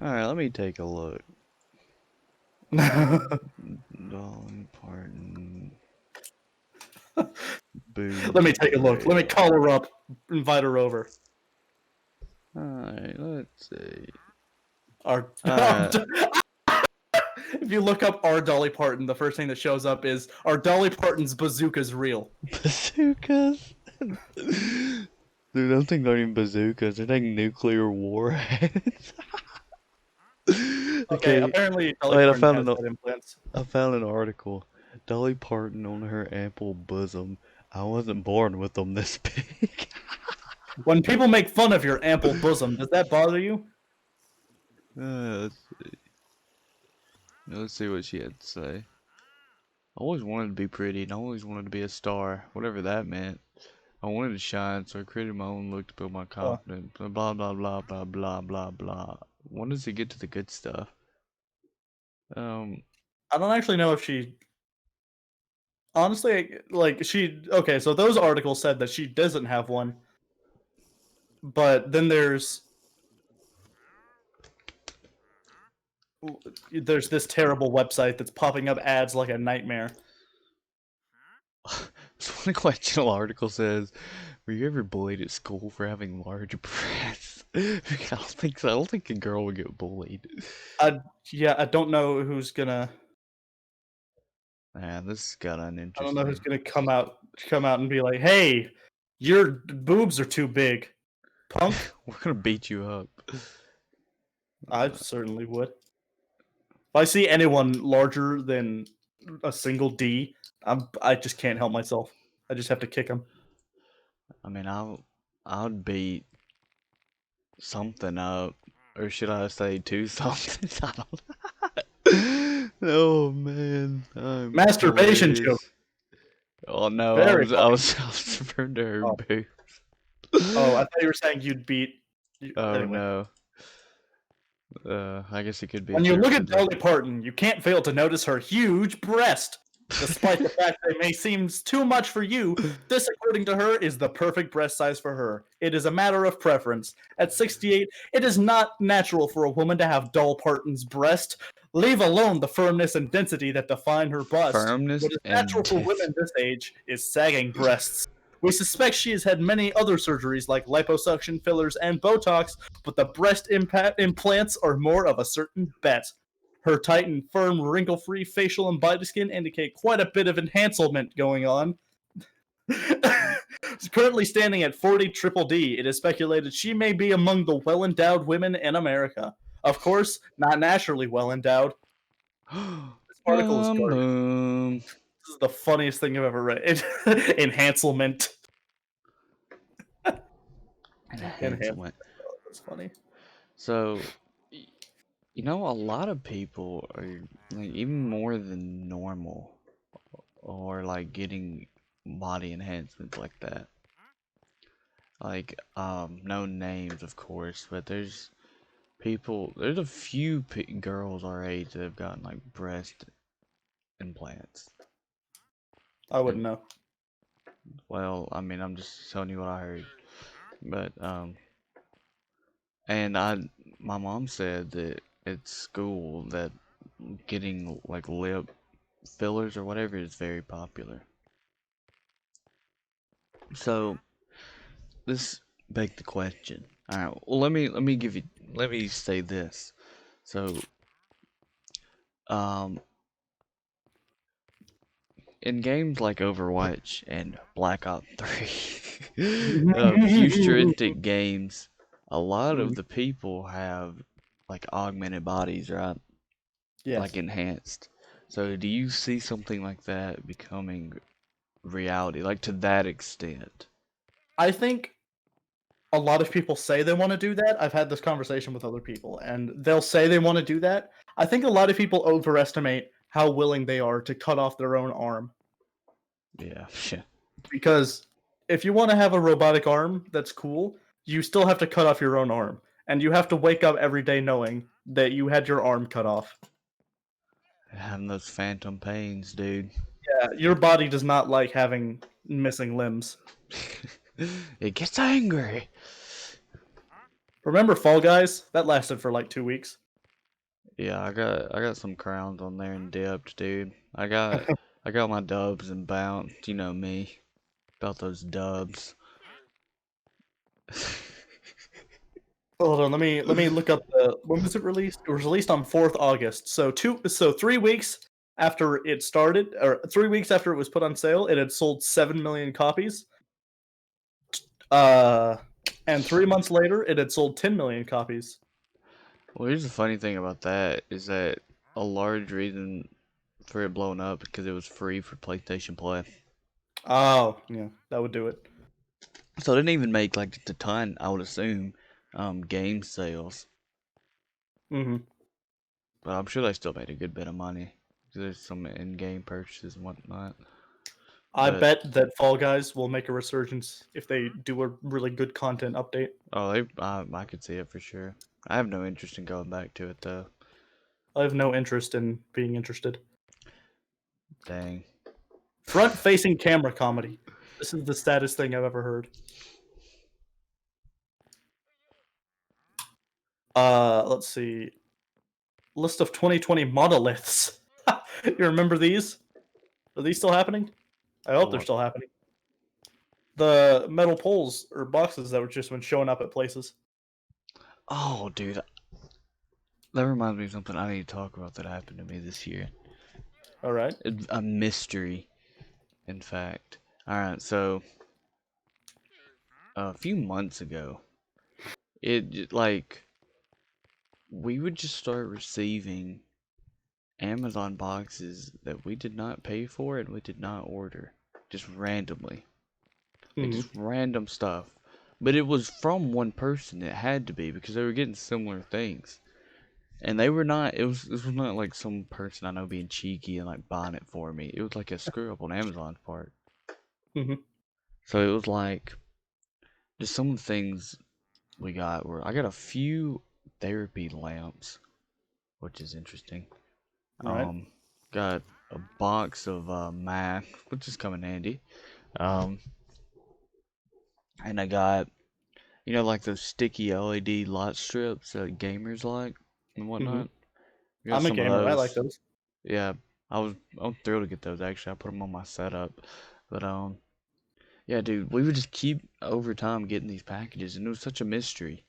Alright, let me take a look. Let Dolly Parton. Boobs me take a look. Let me real. call her up, invite her over. Alright, let's see. Our Alright. if you look up our Dolly Parton, the first thing that shows up is our Dolly Parton's bazooka's real. Bazookas? Dude, them things aren't even bazookas. They're like nuclear warheads. Okay, Okay. apparently Dolly Wait, Parton has head implants. I found an article. Dolly Parton on her ample bosom. I wasn't born with them this big. When people make fun of your ample bosom, does that bother you? Let's see. Let's see what she had to say. I always wanted to be pretty, and I always wanted to be a star, whatever that meant. I wanted to shine, so I created my own look to build my confidence. Blah blah blah blah blah blah blah blah. When does it get to the good stuff? I don't actually know if she. Honestly, like she. Okay, so those articles said that she doesn't have one, but then there's this terrible website that's popping up ads like a nightmare. So one questionable article says, "Were you ever bullied at school for having large breasts?" I don't think so. I don't think a girl would get bullied. Yeah, I don't know who's gonna. Man, this got I don't know uninteresting. who's gonna come out and be like, "Hey, your boobs are too big, punk." We're gonna beat you up. I certainly would. If I see anyone larger than a single D, I just can't help myself. I just have to kick him. I mean, I'd beat something up, or should I say two something? I don't know. Oh man, I'm Masturbation hilarious. joke. Oh no, Very I funny. was referring to her Oh. boobs. Oh, I thought you were saying you'd beat. Oh Anyway. no. I guess it could be. When you look at Dolly Parton, you can't fail to notice her huge breast. Despite the fact that it may seem too much for you, this, according to her, is the perfect breast size for her. It is a matter of preference. At 68, it is not natural for a woman to have Dolly Parton's breast, leave alone the firmness and density that define her bust. Firmness What is and natural for women this age is sagging breasts. We suspect she has had many other surgeries like liposuction, fillers, and Botox, but the breast implants are more of a certain bet. Her tight and firm, wrinkle-free facial and body skin indicate quite a bit of enhancement going on. Currently standing at 40 triple D, it is speculated she may be among the well-endowed women in America. Of course, not naturally well-endowed. This article is garbage. boom. This is the funniest thing I've ever read. Enhancement. Enhancement. That's funny. So, you know, a lot of people are like even more than normal, or like getting body enhancements like that. Like, no names, of course, but there's a few girls our age that have gotten like breast implants. I wouldn't know. Well, I mean, I'm just telling you what I heard. But, and my mom said that at school that getting like lip fillers or whatever is very popular. So, this begs the question. Alright, well, let me say this. So, um, in games like Overwatch and Black Ops 3, futuristic games, a lot of the people have like augmented bodies, right? Yes. Like enhanced. So do you see something like that becoming reality, like to that extent? I think a lot of people say they want to do that. I've had this conversation with other people, and they'll say they want to do that. I think a lot of people overestimate how willing they are to cut off their own arm. Yeah. Because if you want to have a robotic arm, that's cool. You still have to cut off your own arm. and you have to wake up every day knowing that you had your arm cut off. Having those phantom pains, dude. Yeah, your body does not like having missing limbs. It gets angry. Remember Fall Guys? That lasted for like 2 weeks. Yeah, I got some crowns on there and dipped, dude. I got my dubs and bounced. You know me. About those dubs. Hold on, let me look up when was it released? It was released on 4th August. So 3 weeks after it started, or 3 weeks after it was put on sale, it had sold 7 million copies. And 3 months later, it had sold 10 million copies. Well, here's the funny thing about that is that a large reason for it blowing up because it was free for PlayStation Plus. Oh, yeah, that would do it. So it didn't even make like a ton, I would assume, game sales. Mm-hmm. But I'm sure they still made a good bit of money. There's some in-game purchases and whatnot. I But bet that Fall Guys will make a resurgence if they do a really good content update. oh, I could see it for sure. I have no interest in going back to it though. I have no interest in being interested. Dang. Front-facing camera comedy. This is the saddest thing I've ever heard. Let's see. List of 2020 monoliths. You remember these? Are these still happening? I hope they're What? still happening. The metal poles or boxes that were just been showing up at places. Oh, dude. That reminds me of something I need to talk about that happened to me this year. All right. A mystery, in fact. Alright, so a few months ago, like we would just start receiving Amazon boxes that we did not pay for and we did not order, just randomly, like Mm-hmm. just random stuff. But it was from one person. It had to be because they were getting similar things, and they were not. This was not like some person I know being cheeky and like buying it for me. It was like a screw up on Amazon's part. Mm-hmm. So it was like just some of the things we got were I got a few therapy lamps, which is interesting. All right. Um, got a box of math, which is coming handy. Um, and I got like those sticky LED light strips that gamers like and Mm-hmm. whatnot. I got I'm a some of gamer. I like those. those. Yeah, I'm thrilled to get those actually. I put them on my setup, but yeah, dude, we would just keep over time getting these packages, and it was such a mystery.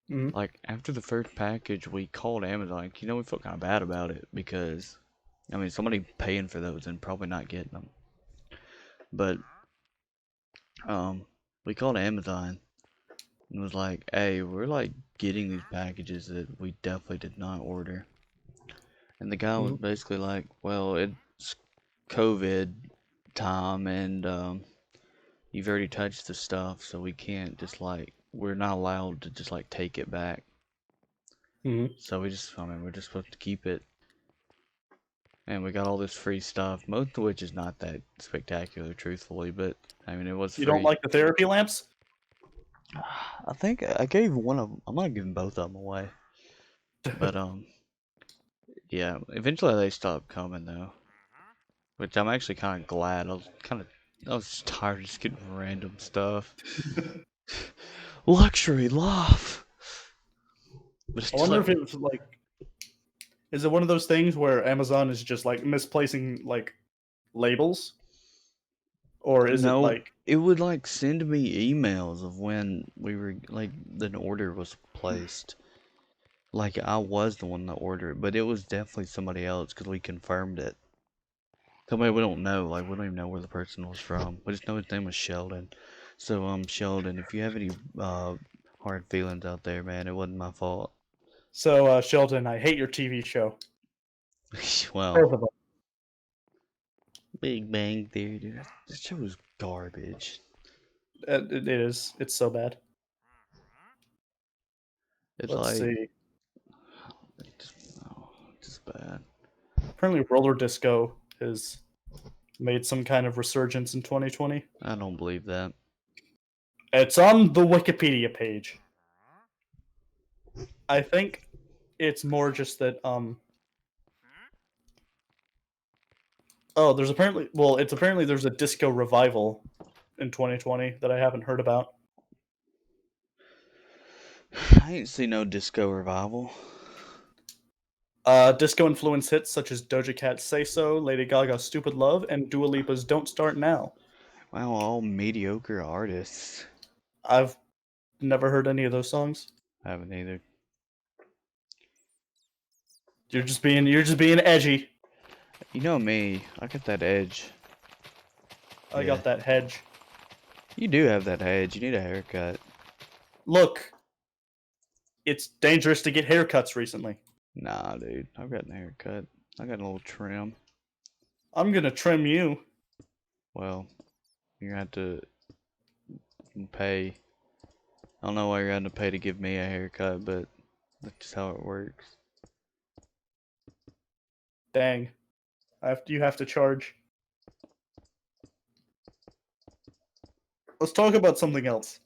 Mm-hmm. Like after the first package, we called Amazon. We felt kind of bad about it because, I mean, somebody paying for those and probably not getting them. But we called Amazon and was like, "Hey, we're like getting these packages that we definitely did not order." And the guy was Mm-hmm. basically like, "Well, it's COVID time, and you've already touched the stuff, so we can't just like we're not allowed to just like take it back. Mm-hmm. So I mean, we're just supposed to keep it." And we got all this free stuff, most of which is not that spectacular, truthfully, but I mean, it was You don't free. like the therapy lamps? I think I gave one of them. I might have given both of them away, but yeah. Eventually they stopped coming though, which I'm actually kind of glad. I was just tired of just getting random stuff. Luxury love. But it's I just wonder like if it was like, is it one of those things where Amazon is just like misplacing like labels, or is it no, like, it would like send me emails of when we were like the order was placed. Like I was the one that ordered it, but it was definitely somebody else because we confirmed it. Somebody we don't know, like we don't even know where the person was from. We just know his name was Sheldon. So Sheldon, if you have any hard feelings out there, man, it wasn't my fault. so Sheldon, I hate your TV show. Well, Both of them. Big Bang Theory, dude, that show was garbage. It is. It's so bad. It's Let's like, see. oh, just bad. Apparently, roller disco has made some kind of resurgence in 2020. I don't believe that. It's on the Wikipedia page. I think it's more just that there's apparently there's a disco revival in 2020 that I haven't heard about. I ain't seen no disco revival. Disco influenced hits such as Doja Cat's Say So, Lady Gaga's Stupid Love, and Dua Lipa's Don't Start Now. Wow, all mediocre artists. I've never heard any of those songs. I haven't either. You're just being edgy. You know me, I got that edge. I Yeah. got that hedge. You do have that edge. You need a haircut. Look, it's dangerous to get haircuts recently. Nah, dude. I've got a haircut. I got a little trim. I'm gonna trim you. Well, you're gonna have to pay. I don't know why you're having to pay to give me a haircut, but that's just how it works. Dang. You have to charge. Let's talk about something else.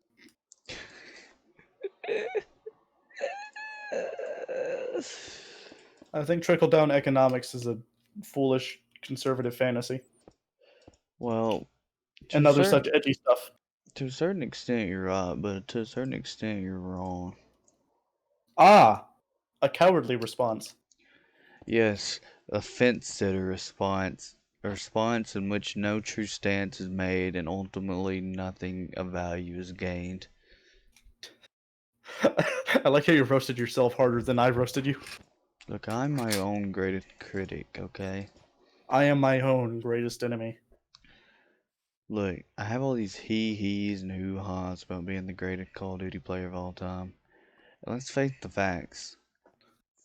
I think trickle-down economics is a foolish conservative fantasy. Well, And other such edgy stuff. to a certain extent you're right, but to a certain extent you're wrong. Ah, a cowardly response. Yes, a fence-sitter response. A response in which no true stance is made and ultimately nothing of value is gained. I like how you roasted yourself harder than I roasted you. Look, I'm my own greatest critic, okay? I am my own greatest enemy. Look, I have all these he-he's and hoo-ha's about being the greatest Call of Duty player of all time. And let's face the facts.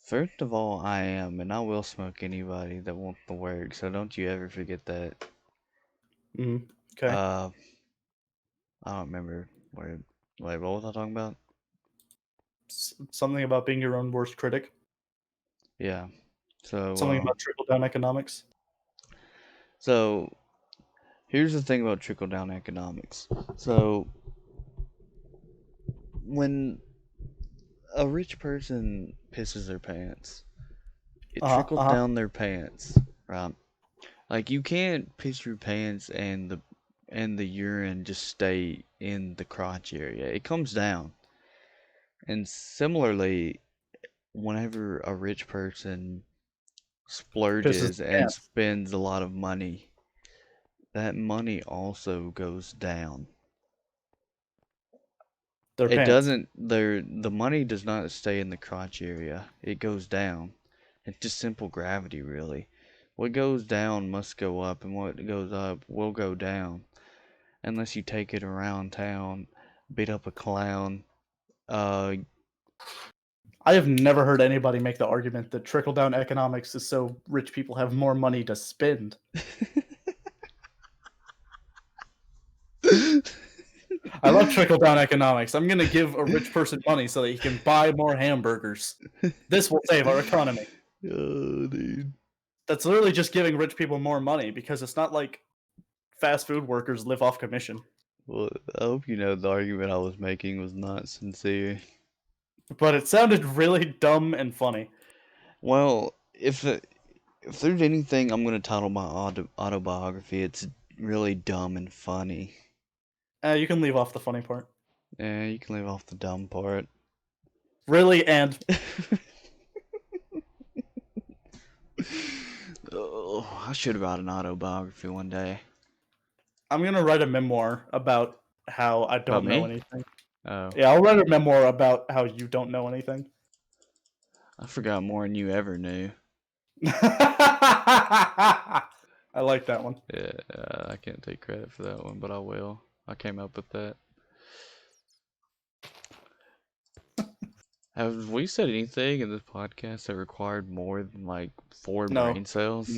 First of all, I am, and I will smoke anybody that wants to work, so don't you ever forget that. Okay. I don't remember wait, what was I talking about? Something about being your own worst critic. Yeah. So Something about trickle-down economics. So here's the thing about trickle-down economics. So when a rich person pisses their pants, it trickles down their pants, right? Like you can't piss your pants and the urine just stay in the crotch area. It comes down. And similarly, whenever a rich person splurges and spends a lot of money, that money also goes down. The money does not stay in the crotch area. It goes down. It's just simple gravity, really. What goes down must go up, and what goes up will go down. Unless you take it around town, beat up a clown. I have never heard anybody make the argument that trickle-down economics is so rich people have more money to spend. I love trickle-down economics. I'm going to give a rich person money so that he can buy more hamburgers. This will save our economy. Oh, dude. That's literally just giving rich people more money because it's not like fast food workers live off commission. Well, I hope you know the argument I was making was not sincere. But it sounded really dumb and funny. Well, if there's anything I'm going to title my autobiography, it's really dumb and funny. You can leave off the funny part. Yeah, you can leave off the dumb part. Really, and... Oh, I should write an autobiography one day. I'm going to write a memoir about how I don't know anything. Oh. Yeah, I'll write a memoir about how you don't know anything. I forgot more than you ever knew. I like that one. Yeah, I can't take credit for that one, but I will. I came up with that. Have we said anything in this podcast that required more than like 4 brain cells?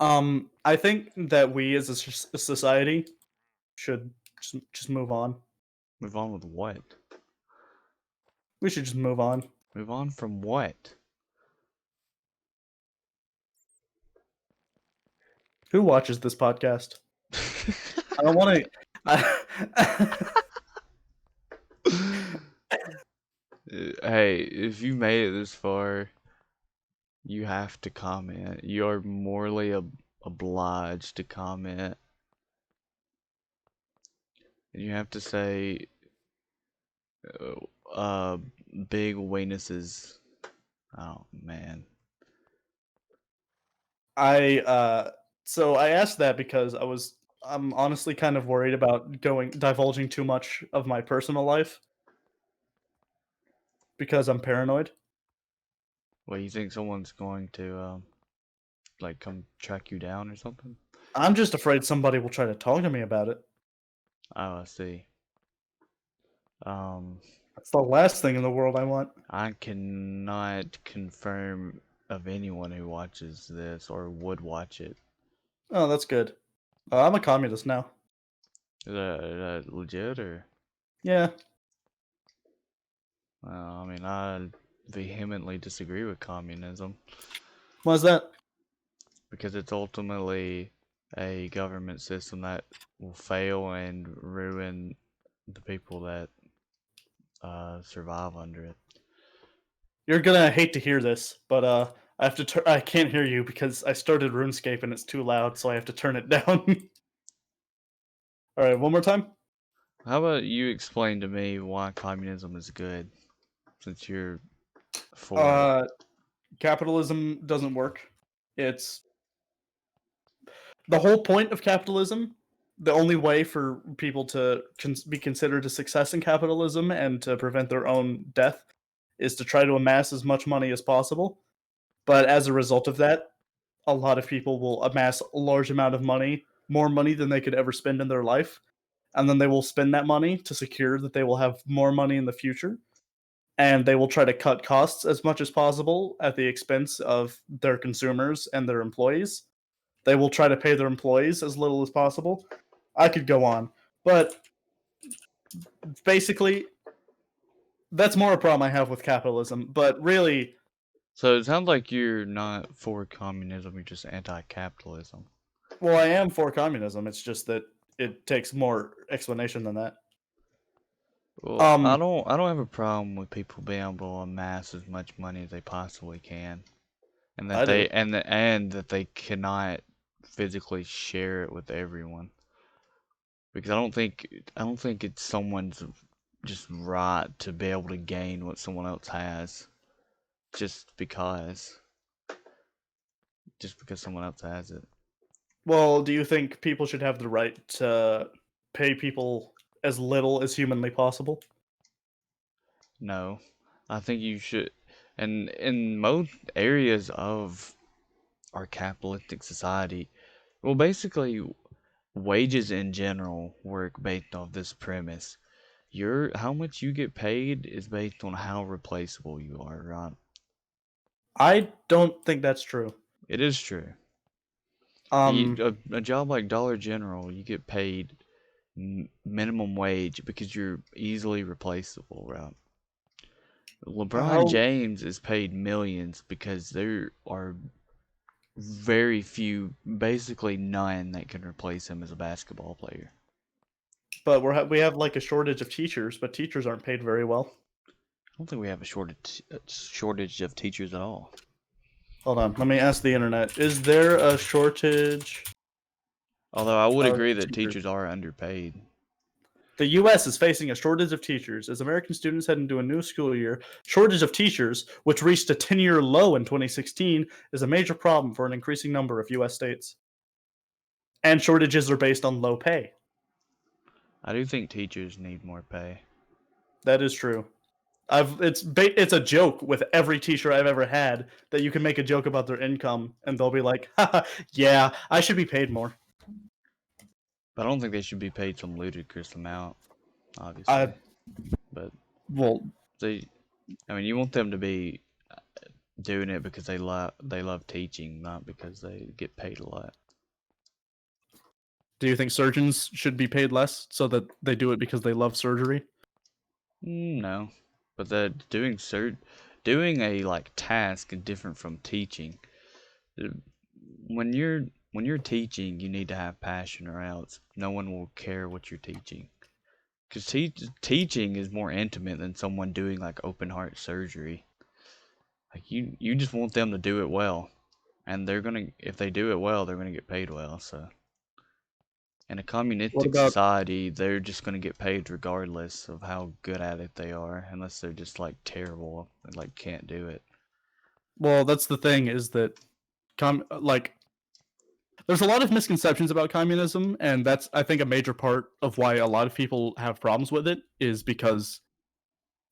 I think that we as a society should just move on. Move on with what? We should just move on. Move on from what? Who watches this podcast? I don't want to. Hey, if you made it this far, you have to comment. You are morally obliged to comment. And you have to say, uh, uh, big weenuses. Oh, man. I so I asked that because I'm honestly kind of worried about going divulging too much of my personal life because I'm paranoid. Well, you think someone's going to, like, come track you down or something? I'm just afraid somebody will try to talk to me about it. Oh, I see. Um, That's the last thing in the world I want. I cannot confirm of anyone who watches this or would watch it. Oh, that's good. I'm a communist now. Is that legit or? Yeah. I mean, I vehemently disagree with communism Why's that? because it's ultimately a government system that will fail and ruin the people that survive under it. You're gonna hate to hear this, but I have to I can't hear you because I started RuneScape and it's too loud, so I have to turn it down. All right, one more time. How about you explain to me why communism is good, since you're for it? Uh, Capitalism doesn't work. It's the whole point of capitalism. The only way for people to be considered a success in capitalism and to prevent their own death is to try to amass as much money as possible. But as a result of that, a lot of people will amass a large amount of money, more money than they could ever spend in their life, and then they will spend that money to secure that they will have more money in the future, and they will try to cut costs as much as possible at the expense of their consumers and their employees. They will try to pay their employees as little as possible. I could go on, but basically, that's more a problem I have with capitalism. But really, So it sounds like you're not for communism, you're just anti-capitalism. well, I am for communism. It's just that it takes more explanation than that. Well, I Um, don't I don't have a problem with people being able to amass as much money as they possibly can, and that I do. that they cannot physically share it with everyone. Because I don't think it's someone's just right to be able to gain what someone else has just because someone else has it. Well, do you think people should have the right to pay people as little as humanly possible? No, I think you should, and in most areas of our capitalistic society, well, basically, wages in general work based off this premise. How much you get paid is based on how replaceable you are, right? I don't think that's true. It is true. Um, A job like Dollar General, you get paid minimum wage because you're easily replaceable, right? LeBron how James is paid millions because there are very few, basically none, that can replace him as a basketball player. but we have like a shortage of teachers, but teachers aren't paid very well. I don't think we have a shortage of teachers at all. Hold on, let me ask the internet. Is there a shortage Although I would of agree that teachers? teachers are underpaid. The US is facing a shortage of teachers as American students head into a new school year. Shortage of teachers, which reached a 10-year low in 2016, is a major problem for an increasing number of US states. And shortages are based on low pay. I do think teachers need more pay. That is true. It's a joke with every teacher I've ever had that you can make a joke about their income and they'll be like, haha, yeah, I should be paid more. But I don't think they should be paid some ludicrous amount, I obviously. But well, they, I mean, you want them to be doing it because they love teaching, not because they get paid a lot. do you think surgeons should be paid less so that they do it because they love surgery? No, but that doing a like task is different from teaching. Uh, when you're teaching, you need to have passion, or else no one will care what you're teaching. Because teaching is more intimate than someone doing like open heart surgery. Like you just want them to do it well, and they're gonna if they do it well, they're gonna get paid well. So in a What communistic about society, they're just gonna get paid regardless of how good at it they are, unless they're just like terrible and like can't do it. well, that's the thing is that like there's a lot of misconceptions about communism, and that's I think a major part of why a lot of people have problems with it is because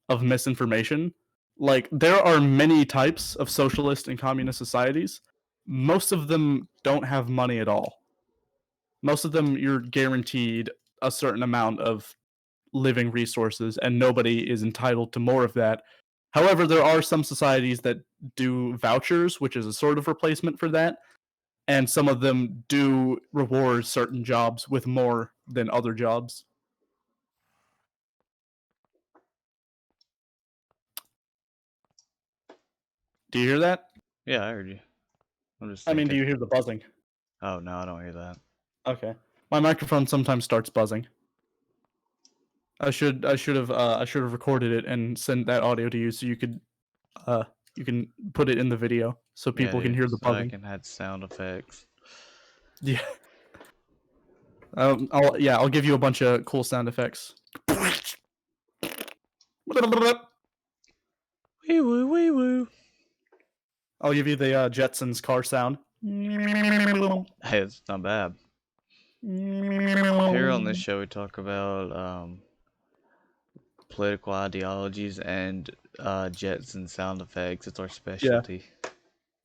of misinformation. Like there are many types of socialist and communist societies. Most of them don't have money at all. Most of them you're guaranteed a certain amount of living resources and nobody is entitled to more of that. However, there are some societies that do vouchers, which is a sort of replacement for that, and some of them do reward certain jobs with more than other jobs. Do you hear that? Yeah, I heard you. I'm just I mean, do thinking. you hear the buzzing? Oh no, I don't hear that. Okay. My microphone sometimes starts buzzing. I should have recorded it and sent that audio to you so uh you can put it in the video so Yeah, people can dude. hear the So I buzzing. can add sound effects. Yeah. I'll give you a bunch of cool sound effects. Wee woo, wee woo. I'll give you the Jetsons car sound. Hey, it's not bad. Here on this show, we talk about political ideologies and jets and sound effects. It's our Yeah. specialty.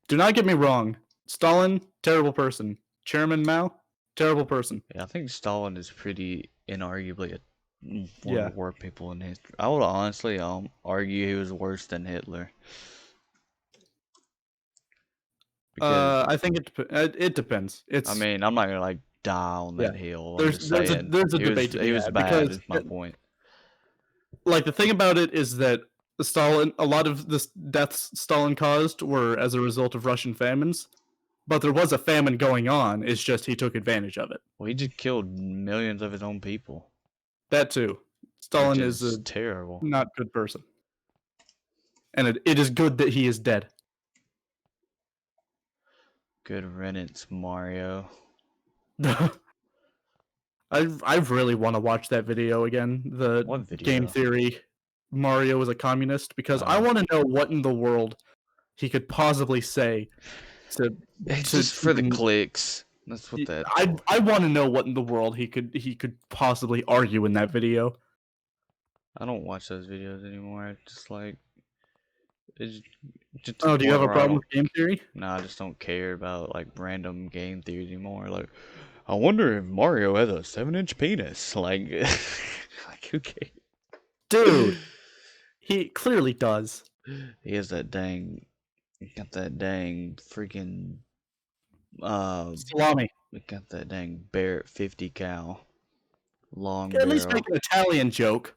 Do not get me wrong. Stalin, terrible person. Chairman Mao, terrible person. Yeah, I think Stalin is pretty inarguably one of Yeah. the worst people in history. I would honestly argue he was worse than Hitler. Because I think it depends. I It's mean, I'm not gonna like die on yeah. that hill. I'm just saying There's a debate to he be was had bad. because Is my point. like the thing about it is that a lot of the deaths Stalin caused were as a result of Russian famines, but there was a famine going on. It's just he took advantage of it. Well, he just killed millions of his own people, That too. which Stalin is a is terrible. not good person, and it is good that he is dead. Good riddance, Mario. I really want to watch that video again. The What video? game theory Mario is a communist because I Oh. want to know what in the world he could possibly say to It's to just for the even clicks. That's what that. I want to know what in the world he could possibly argue in that video. I don't watch those videos anymore. I just like it's just to Oh, the do you point have a where I problem don't. with game theory? No, I just don't care about like random game theories anymore. Like, I wonder if Mario has a 7-inch penis. Like, like who cares? Dude, he clearly does. He has that dang. He got that dang freaking. Salami. He got that dang Barrett 50 cal long At least barrel. make an Italian joke.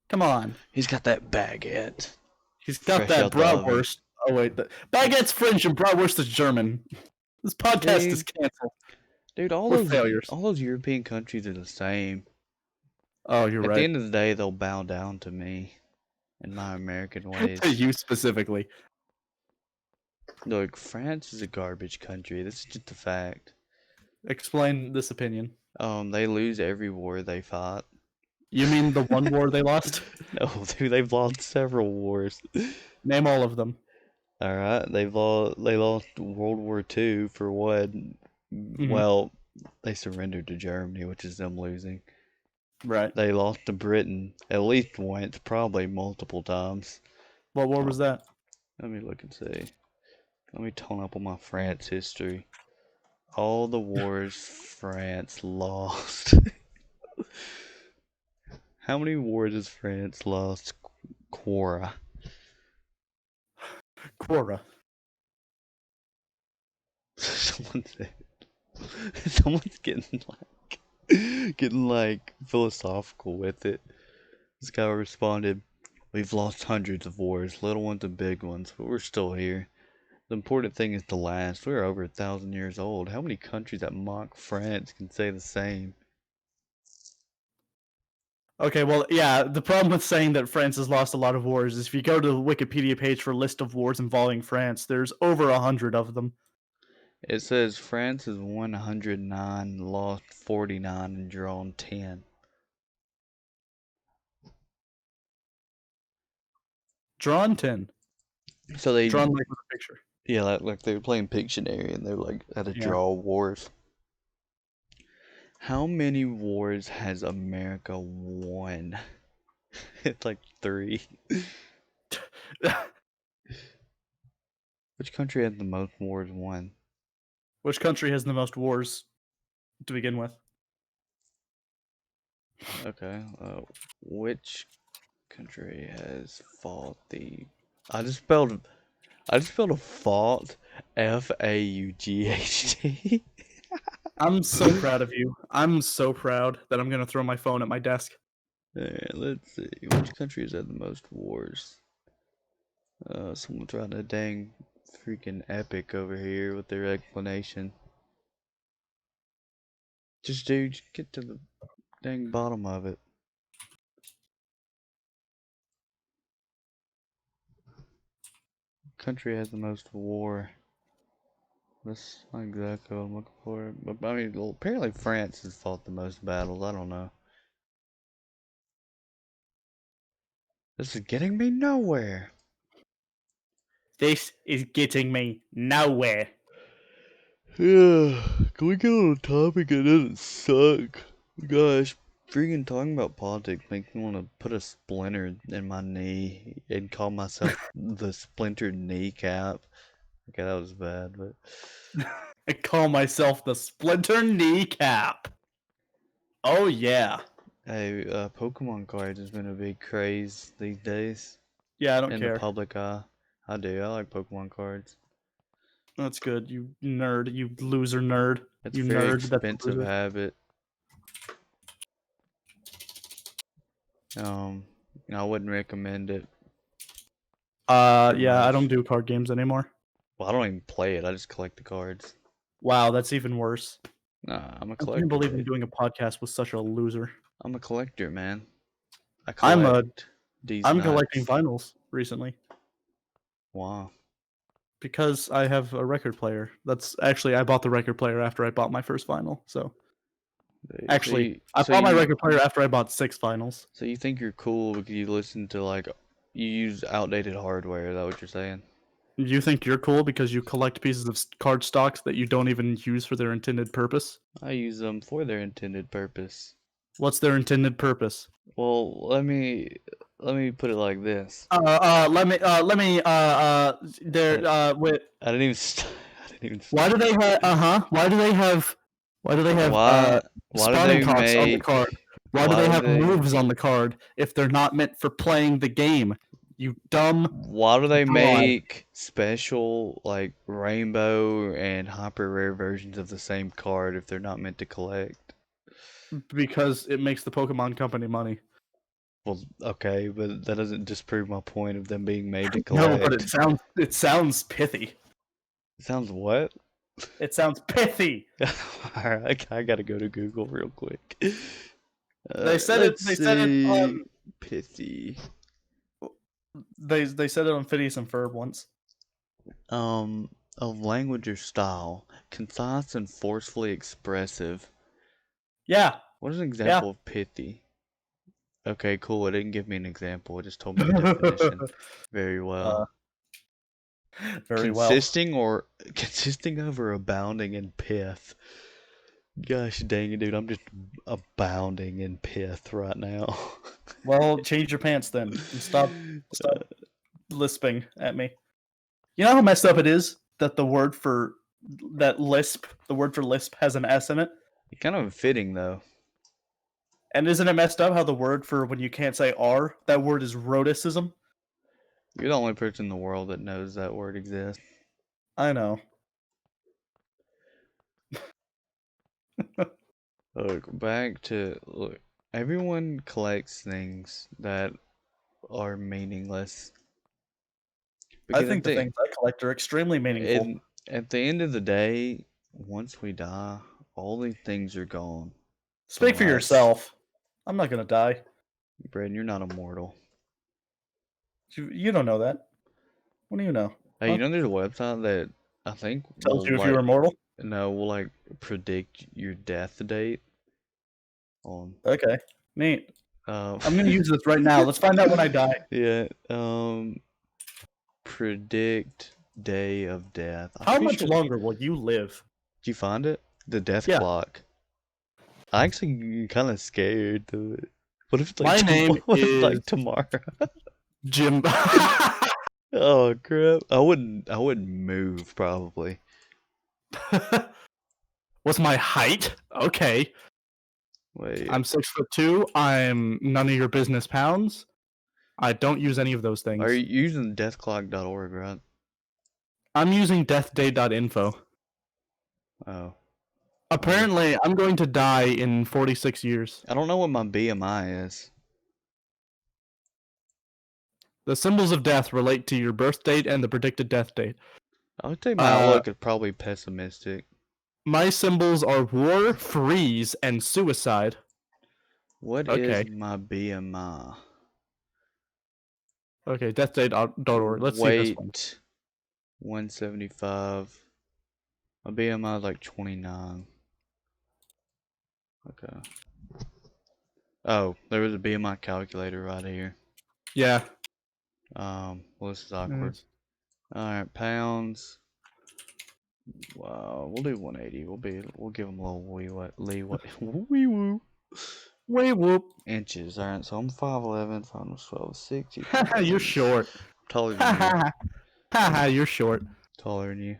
Come on. He's got that baguette. He's got Fresh that out the oven. bratwurst. Oh wait, baguette's French and bratwurst is German. This podcast is canceled. Dude, We're failures. all those European countries are the same. Oh, you're At right. the end of the day, they'll bow down to me in my American ways. To you specifically. Look, France is a garbage country. This is just a fact. Explain this opinion. They lose every war they fight. You mean the one war they lost? No, dude, they've lost several wars. Name all of them. All right, they lost World War II for what? Well, they surrendered to Germany, which is them losing. Right. They lost to Britain at least once, probably multiple times. What war was that? Let me look and see. Let me tone up on my France history. All the wars France lost. How many wars has France lost? Quora. Quora. Someone's getting like philosophical with it. This guy responded, "We've lost hundreds of wars, little ones and big ones, but we're still here. The important thing is to last. We're over 1,000 years old. How many countries that mock France can say the same?" Okay, well, yeah, the problem with saying that France has lost a lot of wars is if you go to the Wikipedia page for a list of wars involving France, there's over 100 of them. It says France has won 109, lost 49, and drawn 10. Drawn 10. So they, Drawn like with a picture. yeah, like they were playing Pictionary and they were like had to Yeah. draw wars. How many wars has America won? It's like 3. Which country has the most wars won? Which country has the most wars to begin with? Okay. Which country has fought the? I just spelled. I just spelled a fault. Faught. I'm so proud of you. I'm so proud that I'm gonna throw my phone at my desk. Alright, let's see. Which country has had the most wars? Someone's writing a dang freaking epic over here with their explanation. Just dude, just get to the dang bottom of it. Country has the most war. That's not exactly what I'm looking for. But I mean, well, apparently France has fought the most battles. I don't know. This is getting me nowhere. This is getting me nowhere. Yeah, can we get on a topic that doesn't suck? Gosh, freaking talking about politics makes me want to put a splinter in my knee and call myself the splintered kneecap. Okay, that was bad, but I call myself the Splinter Kneecap. Oh yeah. hey, Pokemon cards has been a big craze these days Yeah, I don't in the care. public eye. I do. I like Pokemon cards. That's good. You nerd. You loser nerd. It's a You very nerd. That's a expensive loser. habit. I wouldn't recommend it too Yeah, I don't much. do card games anymore. Well, I don't even play it. I just collect the cards. Wow, that's even worse. Nah, I'm a I can't collector, believe I'm dude. doing a podcast with such a loser. I'm a collector, man. I I'm a collect these I'm collecting nuts. vinyls recently Wow. because I have a record player. That's actually I bought the record player after I bought my first vinyl. So Dude, actually, I bought my record player after I bought 6 vinyls. so you think you're cool because you listen to like you use outdated hardware? Is that what you're saying? You think you're cool because you collect pieces of card stocks that you don't even use for their intended purpose? I use them for their intended purpose. What's their intended purpose? Well, let me put it like this. With I didn't even I didn't even why do start. they have why do they have Why do spawning they costs on the make card? Why do why they do have they moves on the card if they're not meant for playing the game? You dumb why do they god. make special like rainbow and hyper rare versions of the same card if they're not meant to collect? Because it makes the Pokemon company money. Well, okay, but that doesn't disprove my point of them being made to No, but collect. it sounds pithy. Sounds what? It sounds pithy. Alright, I gotta go to Google real quick. They said it. Let's They said it see. on. Pithy. They said it on Phineas and Ferb once. Of language or style, concise and forcefully expressive. Yeah, What is an yeah. example of pithy? Okay, cool. It didn't give me an example. It just told me the definition. Very well. Very well. Consisting of or abounding in pith. Gosh dang it, dude. I'm just abounding in pith right now. Well, change your pants then and stop lisping at me. You know how messed up it is that the word for lisp has an S in it? Kind of fitting though. And isn't it messed up how the word for when you can't say R, that word is rhoticism? You're the only person in the world that knows that word exists. I know. Look, everyone collects things that are meaningless. I Because think the things I collect are extremely meaningful. at the end of the day, once we die, all these things are gone. Speak for Unless yourself. I'm not gonna die. Braden, you're not immortal. You don't know that. What do you know? Hey, Huh? you know there's a website that I think Tells will you if you're immortal. will like predict your death date on Okay, neat. um I'm gonna use this right now. Let's find out when I die. yeah, predict day of death. I'm How pretty much sure. longer will you live? Did you find it? The death Yeah. clock. I actually kind of scared of it. What if it's My like name what if it's is like tomorrow? Jim. Oh crap! I wouldn't move probably. What's my height? Okay. Wait, I'm 6'2". I'm none of your business pounds. I don't use any of those are things. you using deathclock.org, right? I'm using deathdate.info. Oh, well, Apparently, I'm going to die in 46 years. I don't know what my BMI is. The symbols of death relate to your birth date and the predicted death date. I would say my Uh, outlook is probably pessimistic. my symbols are war, freeze, and suicide. What is Okay. my BMI? Okay, deathdate.org. Let's see this one. Weight 175. My BMI is like 29. Okay. Oh, there was a BMI calculator right here. Yeah. Well, this is awkward. Alright, pounds. Wow, we'll do 180. We'll give them a little leeway. Wee woo. Way whoop. Inches. Alright, so I'm 5'11", 5'12", 60. You're short. Taller than you. Haha, you're short. Taller than you.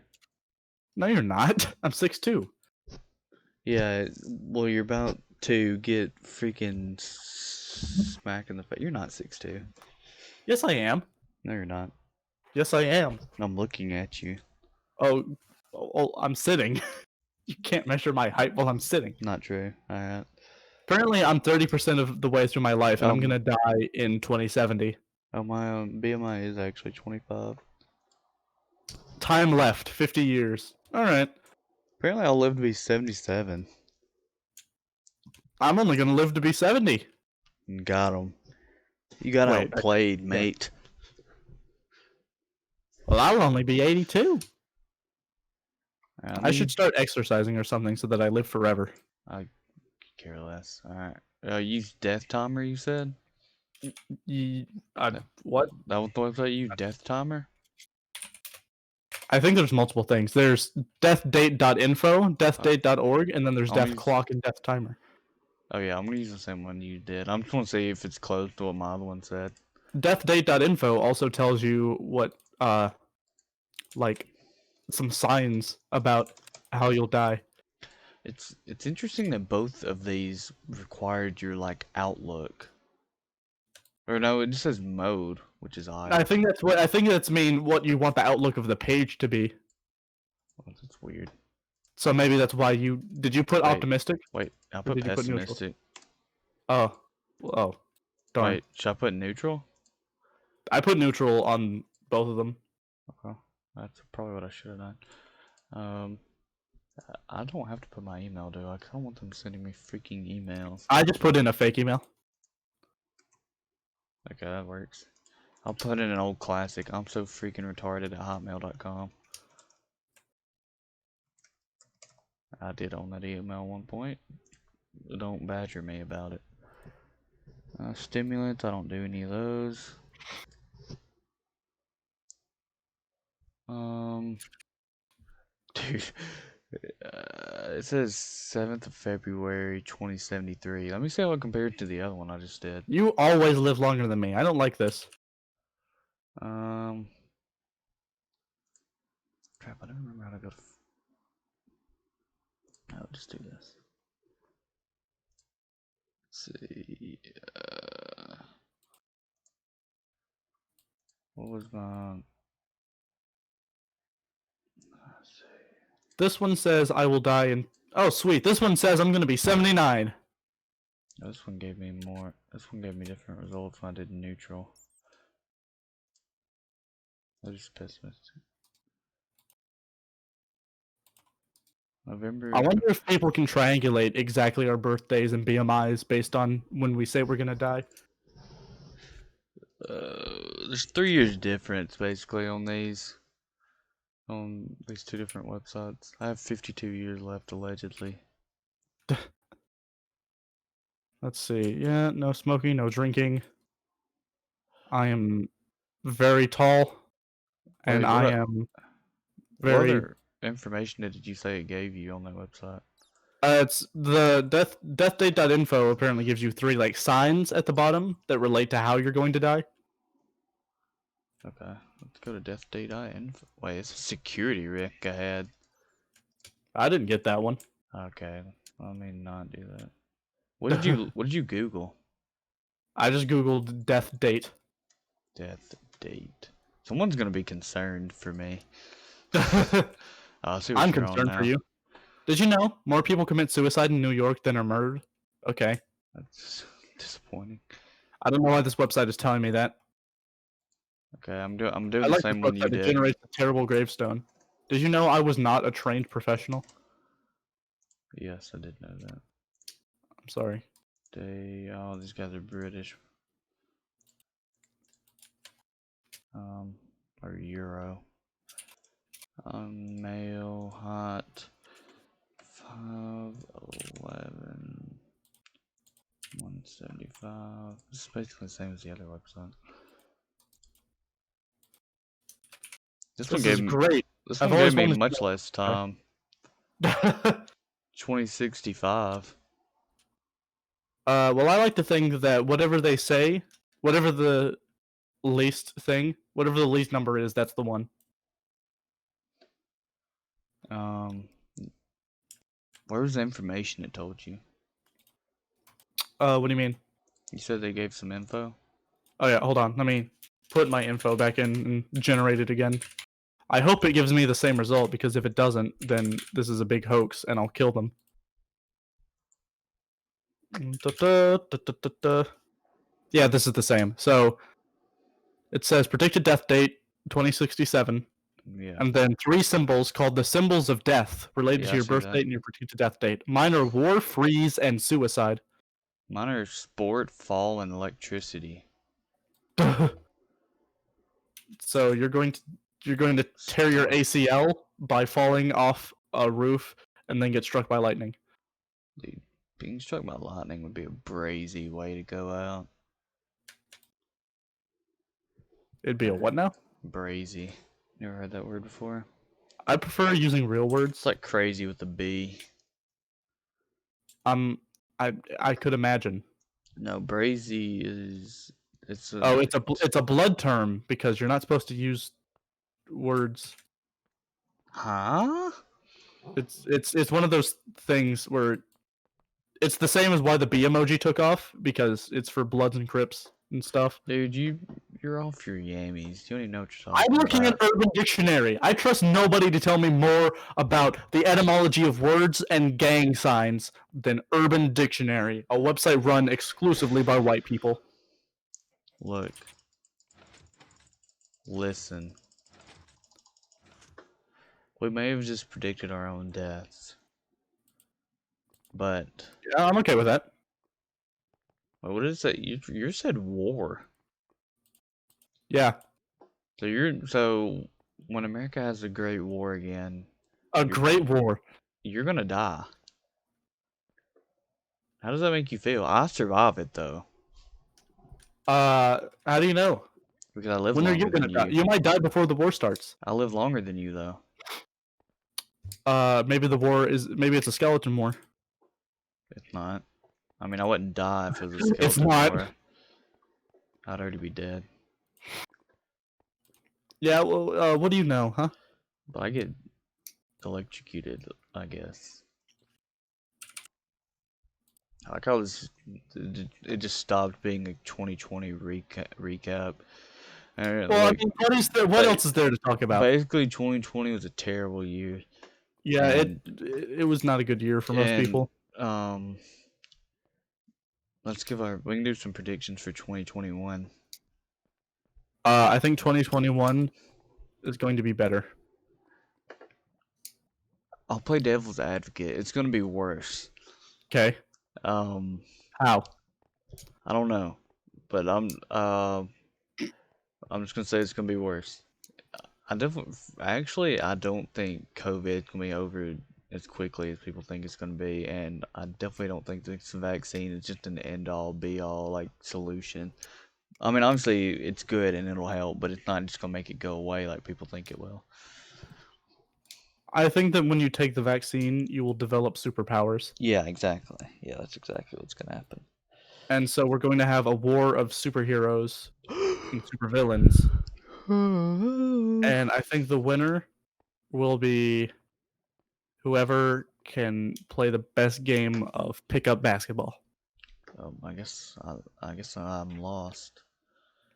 No, you're not. I'm 6'2". Yeah, well, you're about to get freaking smacked in the face. You're not 6'2". Yes, I am. No, you're not. Yes, I am. I'm looking at you. Oh, I'm sitting. You can't measure my height while I'm sitting. Not true. Alright. Apparently, I'm 30% of the way through my life, and I'm gonna die in 2070. Oh, my BMI is actually 25. Time left, 50 years. All right. Apparently, I'll live to be 77. I'm only gonna live to be 70. Got him. You got Wait, outplayed, mate. Well, I'll only be 82. I mean, should start exercising or something so that I live forever. I could care less. Alright. Use Death Timer, you said? What? That was the website you use? Death Timer? I think there's multiple things. There's deathdate.info, deathdate.org, and then there's I'll death use- clock and death timer. Oh yeah, I'm gonna use the same one you did. I'm just gonna see if it's close to what my other one said. Deathdate.info also tells you what, like, some signs about how you'll die. It's interesting that both of these required your like outlook. Or no, it just says mode, which is odd. I think that's mean what you want the outlook of the page to be. Well, that's weird. So maybe that's why did you put Wait. optimistic? Wait, I put did you put neutral? pessimistic. Oh, darn. Wait, should I put neutral? I put neutral on both of them. Okay, that's probably what I should have done. I don't have to put my email, do I? I don't want them sending me freaking emails. I just put in a fake email. Okay, that works. I'll put in an old classic. I'm so freaking retarded at hotmail.com. I did own that email at one point. Don't badger me about it. Stimulants, I don't do any of those. Dude, it says 7th of February 2073. Let me see how it compared to the other one I just did. You always live longer than me. I don't like this. Crap, I don't remember how to go to. I'll just do this. Let's see. What was my? Let's see. This one says I will die in. Oh, sweet. This one says I'm going to be 79. Oh, this one gave me more. This one gave me different results when I did neutral. I was just pessimistic. November. I wonder if people can triangulate exactly our birthdays and BMIs based on when we say we're going to die. There's 3 years difference basically on these two different websites. I have 52 years left allegedly. Let's see. Yeah, no smoking, no drinking. I am very tall, and Wait, I am what very. other information did you say it gave you on that website? It's the deathdate.info apparently gives you 3 like signs at the bottom that relate to how you're going to die. Okay, let's go to death date info. Wait, it's a security rick I had. I didn't get that one. Okay, let me not do that. What did you Google? I just googled death date. Death date. Someone's gonna be concerned for me. I see what I'm you're on concerned for now. you. Did you know more people commit suicide in New York than are murdered? Okay. That's disappointing. I don't know why this website is telling me that. Okay, I'm doing I the like this same one you website. It did. generates a terrible gravestone. Did you know I was not a trained professional? Yes, I did know that. I'm sorry. These guys are British. Or Euro. Male, hot, 5'11", 175. This is basically the same as the other website. This one This is great. This I've one gave always me wanted much to less time. 2065. well, I like to think that whatever they say, whatever the least thing, whatever the least number is, that's the one. Where was the information it told you? What do you mean? You said they gave some info? Oh yeah, hold on. Let me put my info back in and generate it again. I hope it gives me the same result, because if it doesn't, then this is a big hoax and I'll kill them. Yeah, this is the same. So it says predicted death date 2067, Yeah. and then 3 symbols called the symbols of death related Yeah, to I your see birth that. date and your predicted death date. Mine are war, freeze, and suicide. Mine are sport, fall, and electricity. So you're going to tear your Sport. ACL by falling off a roof and then get struck by lightning. Dude, being struck by lightning would be a brazy way to go out. It'd be a what now? Brazy. Never heard that word before? I prefer using real It's words. like crazy with a B. Um, I could imagine. No, brazy is Oh, it's a blood term because you're not supposed to use words. huh? It's one of those things where it's the same as why the B emoji took off, because it's for Bloods and Crips and stuff. Dude, you're off your yammies. You don't even know what you're I'm talking looking at about. Urban Dictionary. I trust nobody to tell me more about the etymology of words and gang signs than Urban Dictionary, a website run exclusively by white people. Look. Listen. We may have just predicted our own deaths. But Yeah, I'm okay with that. what did it say? You said war. Yeah, So when America has a great war again, a you're great war. you're gonna die. How does that make you feel? I survive it though. How do you know? Because I live When are you longer gonna than die? you. You might die before the war starts. I live longer than you though. Maybe it's a skeleton war. If not. I mean I wouldn't die if it was a It's skeleton not. war. I'd already be dead. Yeah, well, what do you know, huh? But I get electrocuted, I guess. I like how it just stopped being a 2020 recap. And Well, I like mean, what ba- else is there to talk about? basically 2020 was a terrible year. Yeah, And it was not a good year for most and people. um we can do some predictions for 2021. I think 2021 is going to be better. I'll play devil's advocate. It's gonna be worse. Okay. Um How? I don't know. But I'm just gonna say it's gonna be worse. I don't think COVID's gonna be over as quickly as people think it's gonna be, and I definitely don't think this vaccine is just an end-all, be-all like solution. I mean, obviously it's good and it'll help, but it's not just gonna make it go away like people think it will. I think that when you take the vaccine, you will develop superpowers. Yeah, exactly. Yeah, that's exactly what's gonna happen. And so we're going to have a war of superheroes and supervillains. And I think the winner will be whoever can play the best game of pickup basketball. I guess I'm lost.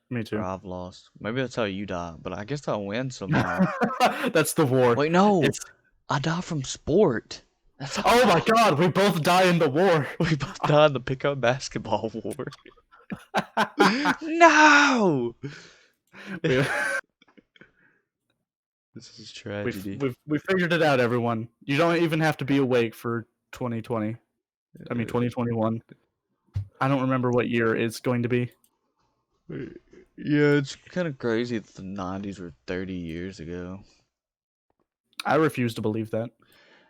Me Or too. I've lost. Maybe that's how you die, but I guess I'll win somehow. That's the war. Wait, no! It's I die from sport. That's oh my god, we both die in the war. We both died in the pickup basketball war. No! we, This is tragedy. we figured it out, everyone. You don't even have to be awake for 2020. I mean 2021. I don't remember what year it's going to be. Yeah, it's kind of crazy that the 90s were 30 years ago. I refuse to believe that.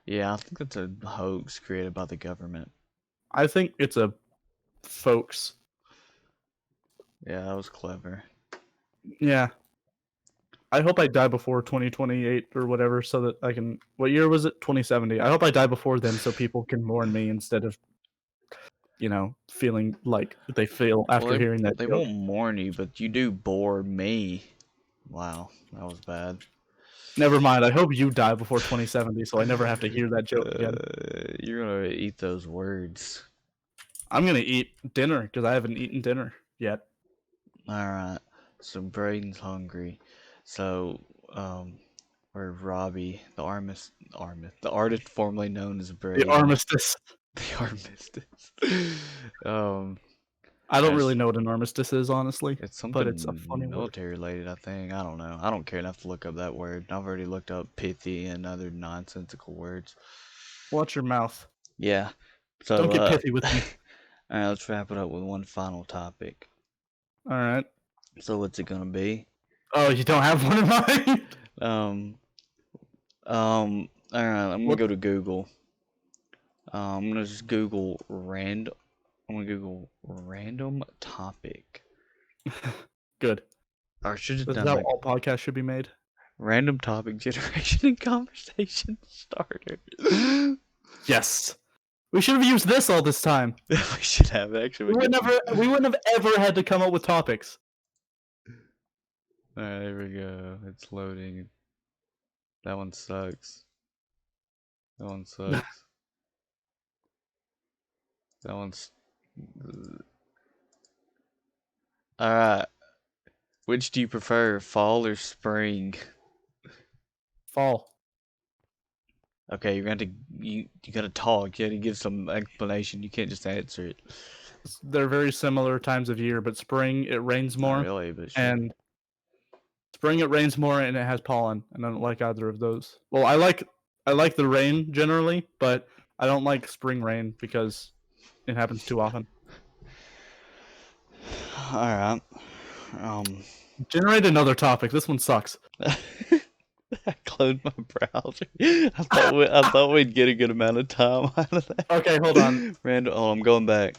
Yeah, I think that's a hoax created by the government. I think it's a folks. Yeah, that was clever. Yeah. I hope I die before 2028 or whatever so that I can. What year was it? 2070. I hope I die before then so people can mourn me instead of, feeling like they feel after hearing that They joke. won't mourn you, but you do bore me. Wow, that was bad. Never mind. I hope you die before 2070 so I never have to hear that joke again. You're gonna eat those words. I'm going to eat dinner because I haven't eaten dinner yet. Alright, so Braden's hungry. So, or Robbie, the artist formerly known as Braden. The armistice. The armistice. I don't really know what an armistice is, honestly. It's something but it's a funny military related, I think. I don't know. I don't care enough to look up that word. I've already looked up pithy and other nonsensical words. Watch your mouth. Yeah. So Don't get pithy with me. Alright, let's wrap it up with one final topic. All right. So what's it gonna be? Oh, you don't have one in mind? Alright, I'm gonna go to Google. I'm gonna just Google random. I'm gonna Google random topic. Good. Or should This have is done how like all podcasts should be made. random topic generation and conversation starter. Yes. We should have used this all this time. We should have actually. We wouldn't have ever had to come up with topics. Alright, there we go. It's loading. That one sucks. That one sucks. That one's. Alright. Which do you prefer, fall or spring? Fall. Okay, you're going to you gotta talk. You gotta give some explanation. You can't just answer it. They're very similar times of year, but spring it rains more. Not really, but sure. And spring it rains more and it has pollen, and I don't like either of those. Well, I like the rain generally, but I don't like spring rain because it happens too often. Alright. Generate another topic. This one sucks. I closed my browser. I thought we'd get a good amount of time out of that. Okay, hold on. Random. Oh, I'm going back.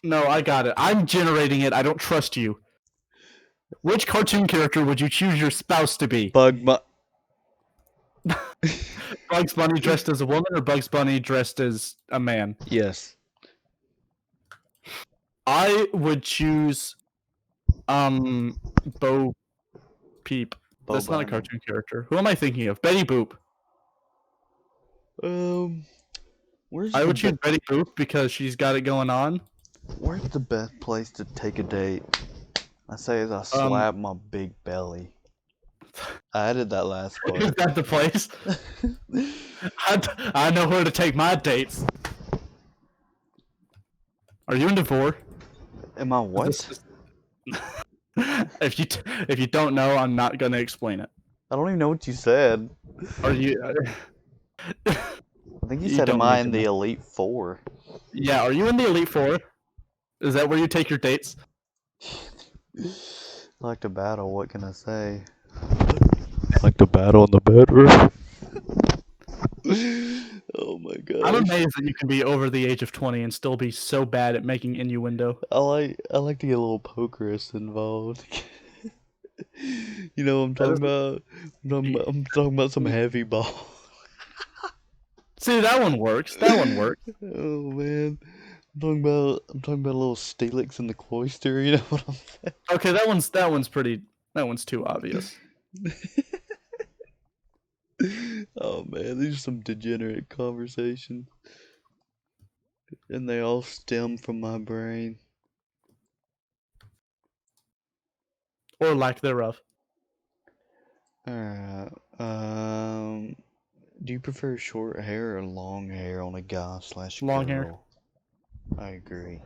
No, I got it. I'm generating it. I don't trust you. Which cartoon character would you choose your spouse to be? Bugs Bunny dressed as a woman or Bugs Bunny dressed as a man? Yes. I would choose Bo Peep. That's not a cartoon character. Who am I thinking of? Betty Boop. I would choose Betty Boop because she's got it going on. Where's the best place to take a date? I say as I slap my big belly. I added that last part. Is that the place? I know where to take my dates. Are you into vor? Am I what? If you don't know, I'm not gonna explain it. I don't even know what you said. Are you? I think you said, "Am I in the Elite Four?" Yeah. Are you in the Elite Four? Is that where you take your dates? like to battle, what can I say? Like to battle in the bedroom. Oh my I'm gosh. amazed that you can be over the age of 20 and still be so bad at making innuendo. I like to get a little pokerist involved. You know what I'm That talking is, about? I'm talking about some heavy ball. see, that one works. That one works. Oh man. I'm talking about a little Steelix in the cloister, you know what I'm Okay, that one's too obvious. saying? Oh man, these are some degenerate conversations. And they all stem from my brain. Or lack thereof. Alright. Do you prefer short hair or long hair on a guy slash Long hair. girl? I agree.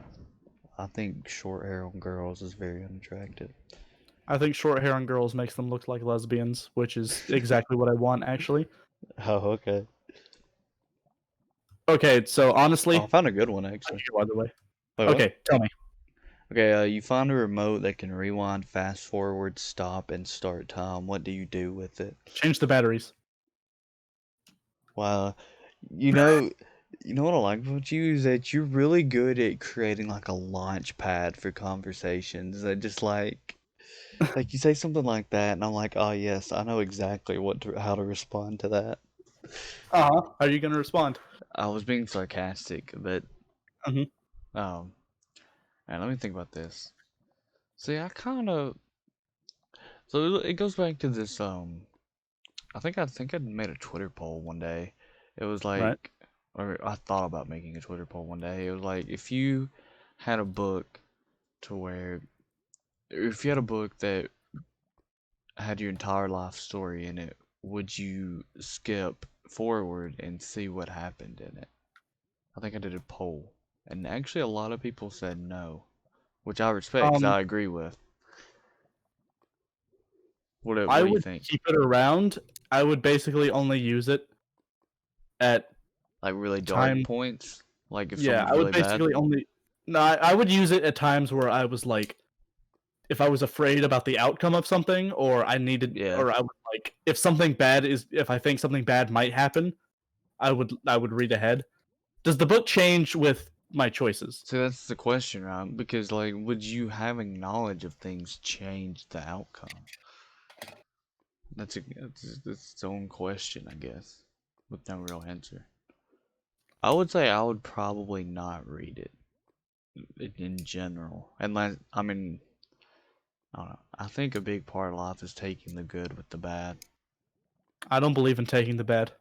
I think short hair on girls is very unattractive. I think short hair on girls makes them look like lesbians, which is exactly what I want, actually. Oh, okay. Okay, so honestly, Oh, I found a good one thank actually. you, by the way. Wait, what? Okay, tell me. Okay, you find a remote that can rewind, fast forward, stop, and start time. What do you do with it? Change the batteries. Wow, you know, you know what I like about you is that you're really good at creating like a launch pad for conversations. That just like you say something like that, and I'm like, oh yes, I know exactly how to respond to that. Uh-huh. How are you gonna respond? I was being sarcastic, but Mhm. um, and let me think about this. See, I kind of so it goes back to this I think I made a Twitter poll one day. It was Right. like, or I thought about making a Twitter poll one day. It was like if you had a book to where, if you had a book that had your entire life story in it, would you skip forward and see what happened in it? I think I did a poll, and actually a lot of people said no, which I respect 'cause Um, I agree with. I What do you would think? keep it around. I would basically only use it at Like really dark time. points? Like if Yeah, someone's I would really bad? basically only. No, I would use it at times where I was like, if I was afraid about the outcome of something, or I needed, Yeah. or I would like, if I think something bad might happen, I would read ahead. Does the book change with my choices? So that's the question, right? Because like, would you having knowledge of things change the outcome? That's its own question, I guess, with no real answer. I would say I would probably not read it in general, unless I mean, I don't know. I think a big part of life is taking the good with the bad. I don't believe in taking the bad.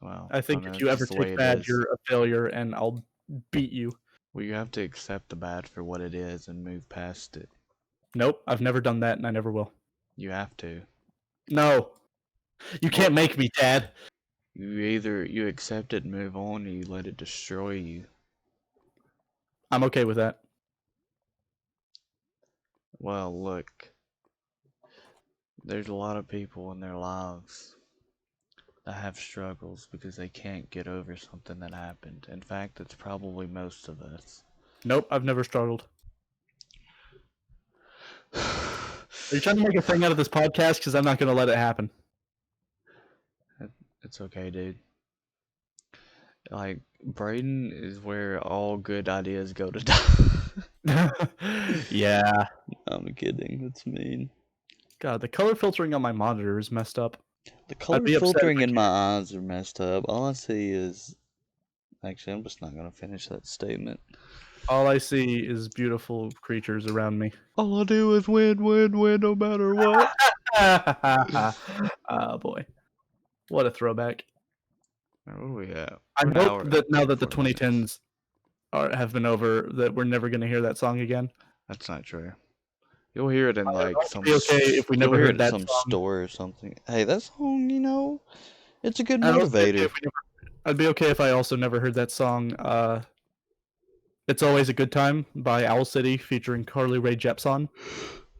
Well, I I don't think know. if It's you just ever the way take it bad, is. you're a failure, and I'll beat you. Well, you have to accept the bad for what it is and move past it. Nope, I've never done that, and I never will. You have to. No, you Well, can't make me, Dad. you accept it and move on, or you let it destroy you. I'm okay with that. Well, look, there's a lot of people in their lives that have struggles because they can't get over something that happened. In fact, it's probably most of us. Nope, I've never struggled. Are you trying to make a thing out of this podcast? Because I'm not going to let it happen. It's okay, dude. Like, Braden is where all good ideas go to die. Yeah. I'm kidding. That's mean. God, the color filtering on my monitor is messed up. The I'd color be upset if filtering I in my can't. eyes are messed up. All I see is. Actually, I'm just not gonna finish that statement. All I see is beautiful creatures around me. All I do is win, win, win, no matter what. Oh boy, what a throwback! What do we have? I We're an hope hour, that now that the 40 minutes. 2010s have been over, that we're never going to hear that song again. That's not true. You'll hear it in like It'd be okay if we you'll never hear it heard at that some song. store or something. Hey, that song, it's a good And it'd be okay motivator. if we never. I'd be okay if I also never heard that song. It's Always a Good Time by Owl City featuring Carly Rae Jepsen.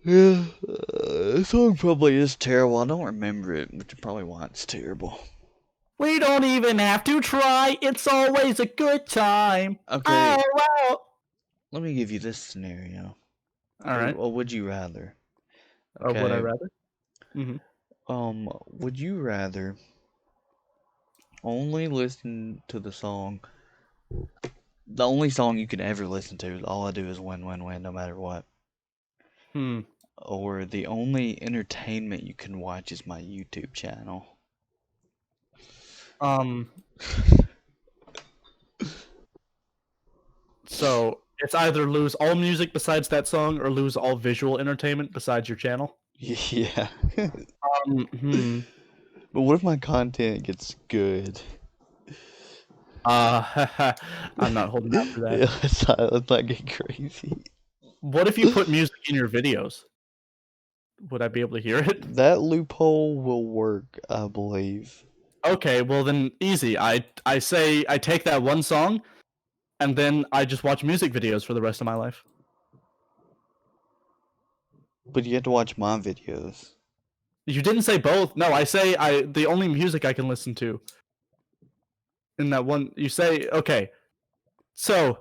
Yeah, the song probably is terrible. I don't remember it, which is probably why it's terrible. We don't even have to try. It's always a good time. Okay, Oh, wow. let me give you this scenario. All right. Or would you rather? Or would I Okay. rather? Hmm. Would you rather only listen to the only song you can ever listen to, all I do is win, win, win, no matter what, Hmm. or the only entertainment you can watch is my YouTube channel? Um. So it's either lose all music besides that song or lose all visual entertainment besides your channel. Yeah. Hmm. But what if my content gets good? I'm not holding out for that. Yeah, let's not get crazy. What if you put music in your videos? Would I be able to hear it? That loophole will work, I believe. Okay, well then easy. I say I take that one song and then I just watch music videos for the rest of my life. But you have to watch my videos. You didn't say both. No, I say I the only music I can listen to in that one. You say okay. So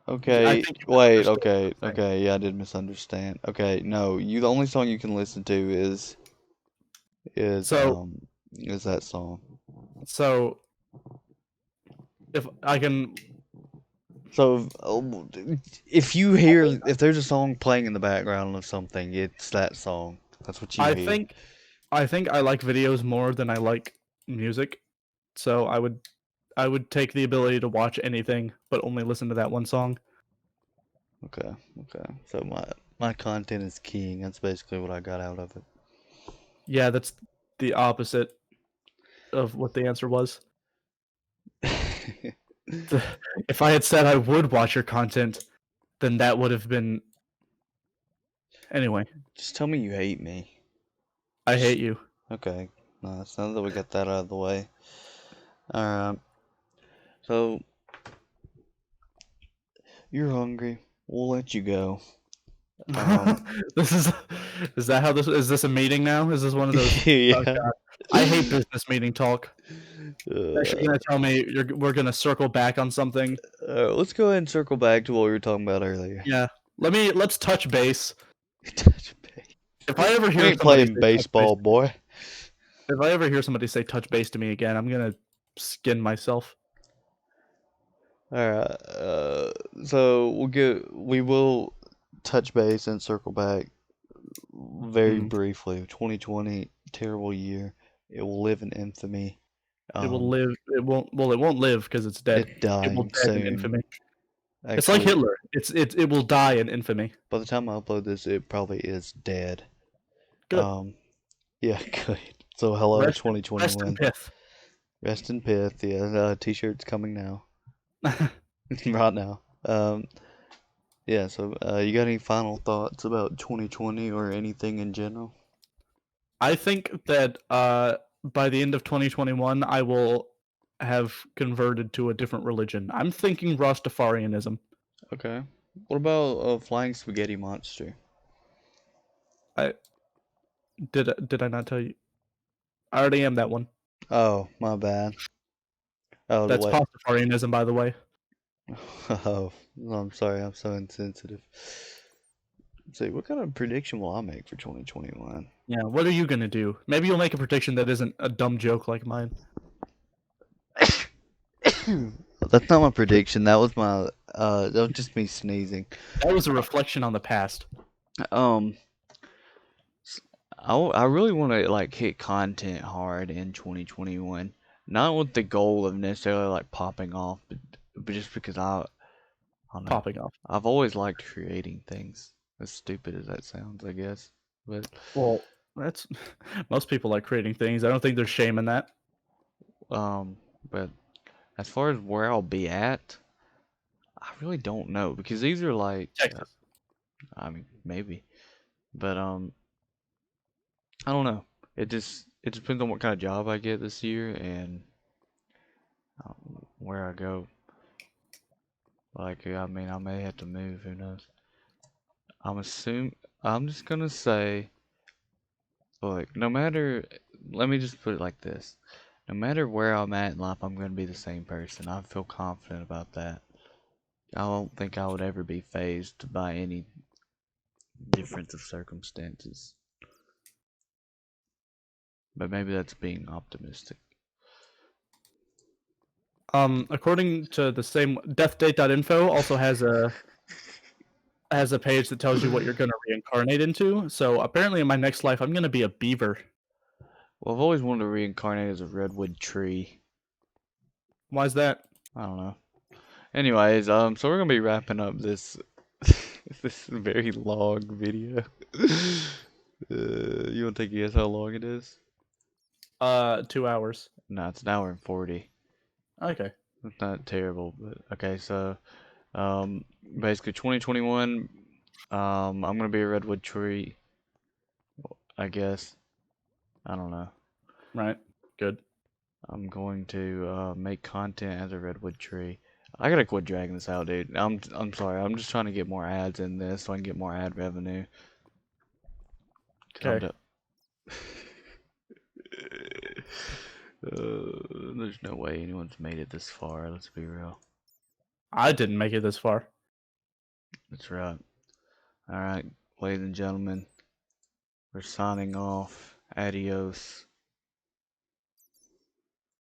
I Okay, think you wait, misunderstood what okay, I'm saying. okay, yeah, I did misunderstand. Okay, no, the only song you can listen to is So um is that song. so if I can, So if there's a song playing in the background of something, it's that song. That's what you I hear. think I think I like videos more than I like music. So I would take the ability to watch anything but only listen to that one song. Okay, okay. So my content is king. That's basically what I got out of Yeah, that's the opposite of what the answer was. it. If I had said I would watch your content, then that would have been anyway. Just tell me you hate me. I Just hate you. okay. Nice. Now that we got that out of the way. Alright. So you're hungry. We'll let you go. Um This is that how this is this a meeting now? Is this one of those? Oh yeah. god, I hate business meeting talk. Actually, Uh, gonna tell me we're gonna circle back on something. let's go ahead and circle back to what we were talking about earlier. Yeah, let's touch base. Touch base. If I ever We hear ain't somebody playing say touch base, baseball, boy. if I ever hear somebody say touch base to me again, I'm gonna skin myself. Alright. So we will touch base and circle back very Hmm. briefly. 2020, terrible year. It will live in infamy. It will Um, live. It won't. Well, it won't live because it's dead. it It will dying dead in soon. infamy. It's like Actually, Hitler. It will die in infamy. by the time I upload this, it probably is dead. Good. Um, yeah, good. So hello, Rest in 2021. pith. Rest in pith. Yeah, t-shirt's coming now. Right now. Yeah, so you got any final thoughts about 2020 or anything in general? I think that by the end of 2021, I will have converted to a different religion. I'm thinking Rastafarianism. Okay. What about a flying spaghetti monster? I did I not tell you? I already am that one. Oh, my bad. Oh, That's what? Pastafarianism, by the way. Oh, I'm sorry, I'm so insensitive. Let's see, what kind of prediction will I make for 2021? Yeah. What are you gonna do? Maybe you'll make a prediction that isn't a dumb joke like mine. That's not my prediction. That was just me sneezing. That was a reflection on the past. Um, I really want to like hit content hard in 2021. Not with the goal of necessarily like popping off, but just because I don't know. Popping off. I've always liked creating things. As stupid as that sounds, I guess. But Well, that's most people like creating things. I don't think there's shame in that. um, but as far as where I'll be at, I really don't know because these are like, Texas. I mean, maybe, but I don't know. It depends on what kind of job I get this year and where I go. Like, I mean, I may have to move. Who knows? I'm just gonna say, like, no matter. Let me just put it like this: no matter where I'm at in life, I'm gonna be the same person. I feel confident about that. I don't think I would ever be phased by anything difference of circumstances. But maybe that's being optimistic. According to the same deathdate.info also has a page that tells you what you're gonna reincarnate into. So apparently in my next life I'm gonna be a beaver. Well, I've always wanted to reincarnate as a redwood tree. Why is that? I don't know. Anyways, so we're gonna be wrapping up this this very long video. You wanna take a guess how long it is? 2 hours. No, it's an hour and 40. Okay. It's not terrible, but okay. So, basically 2021. I'm gonna be a redwood tree, I guess. I don't know. Right. Good. I'm going to make content as a redwood tree. I gotta quit dragging this out, dude. I'm sorry. I'm just trying to get more ads in this so I can get more ad revenue. 'Cause I'm Okay. do- there's no way anyone's made it this far. Let's be real. I didn't make it this far. That's right. All right, ladies and gentlemen, we're signing off. Adios.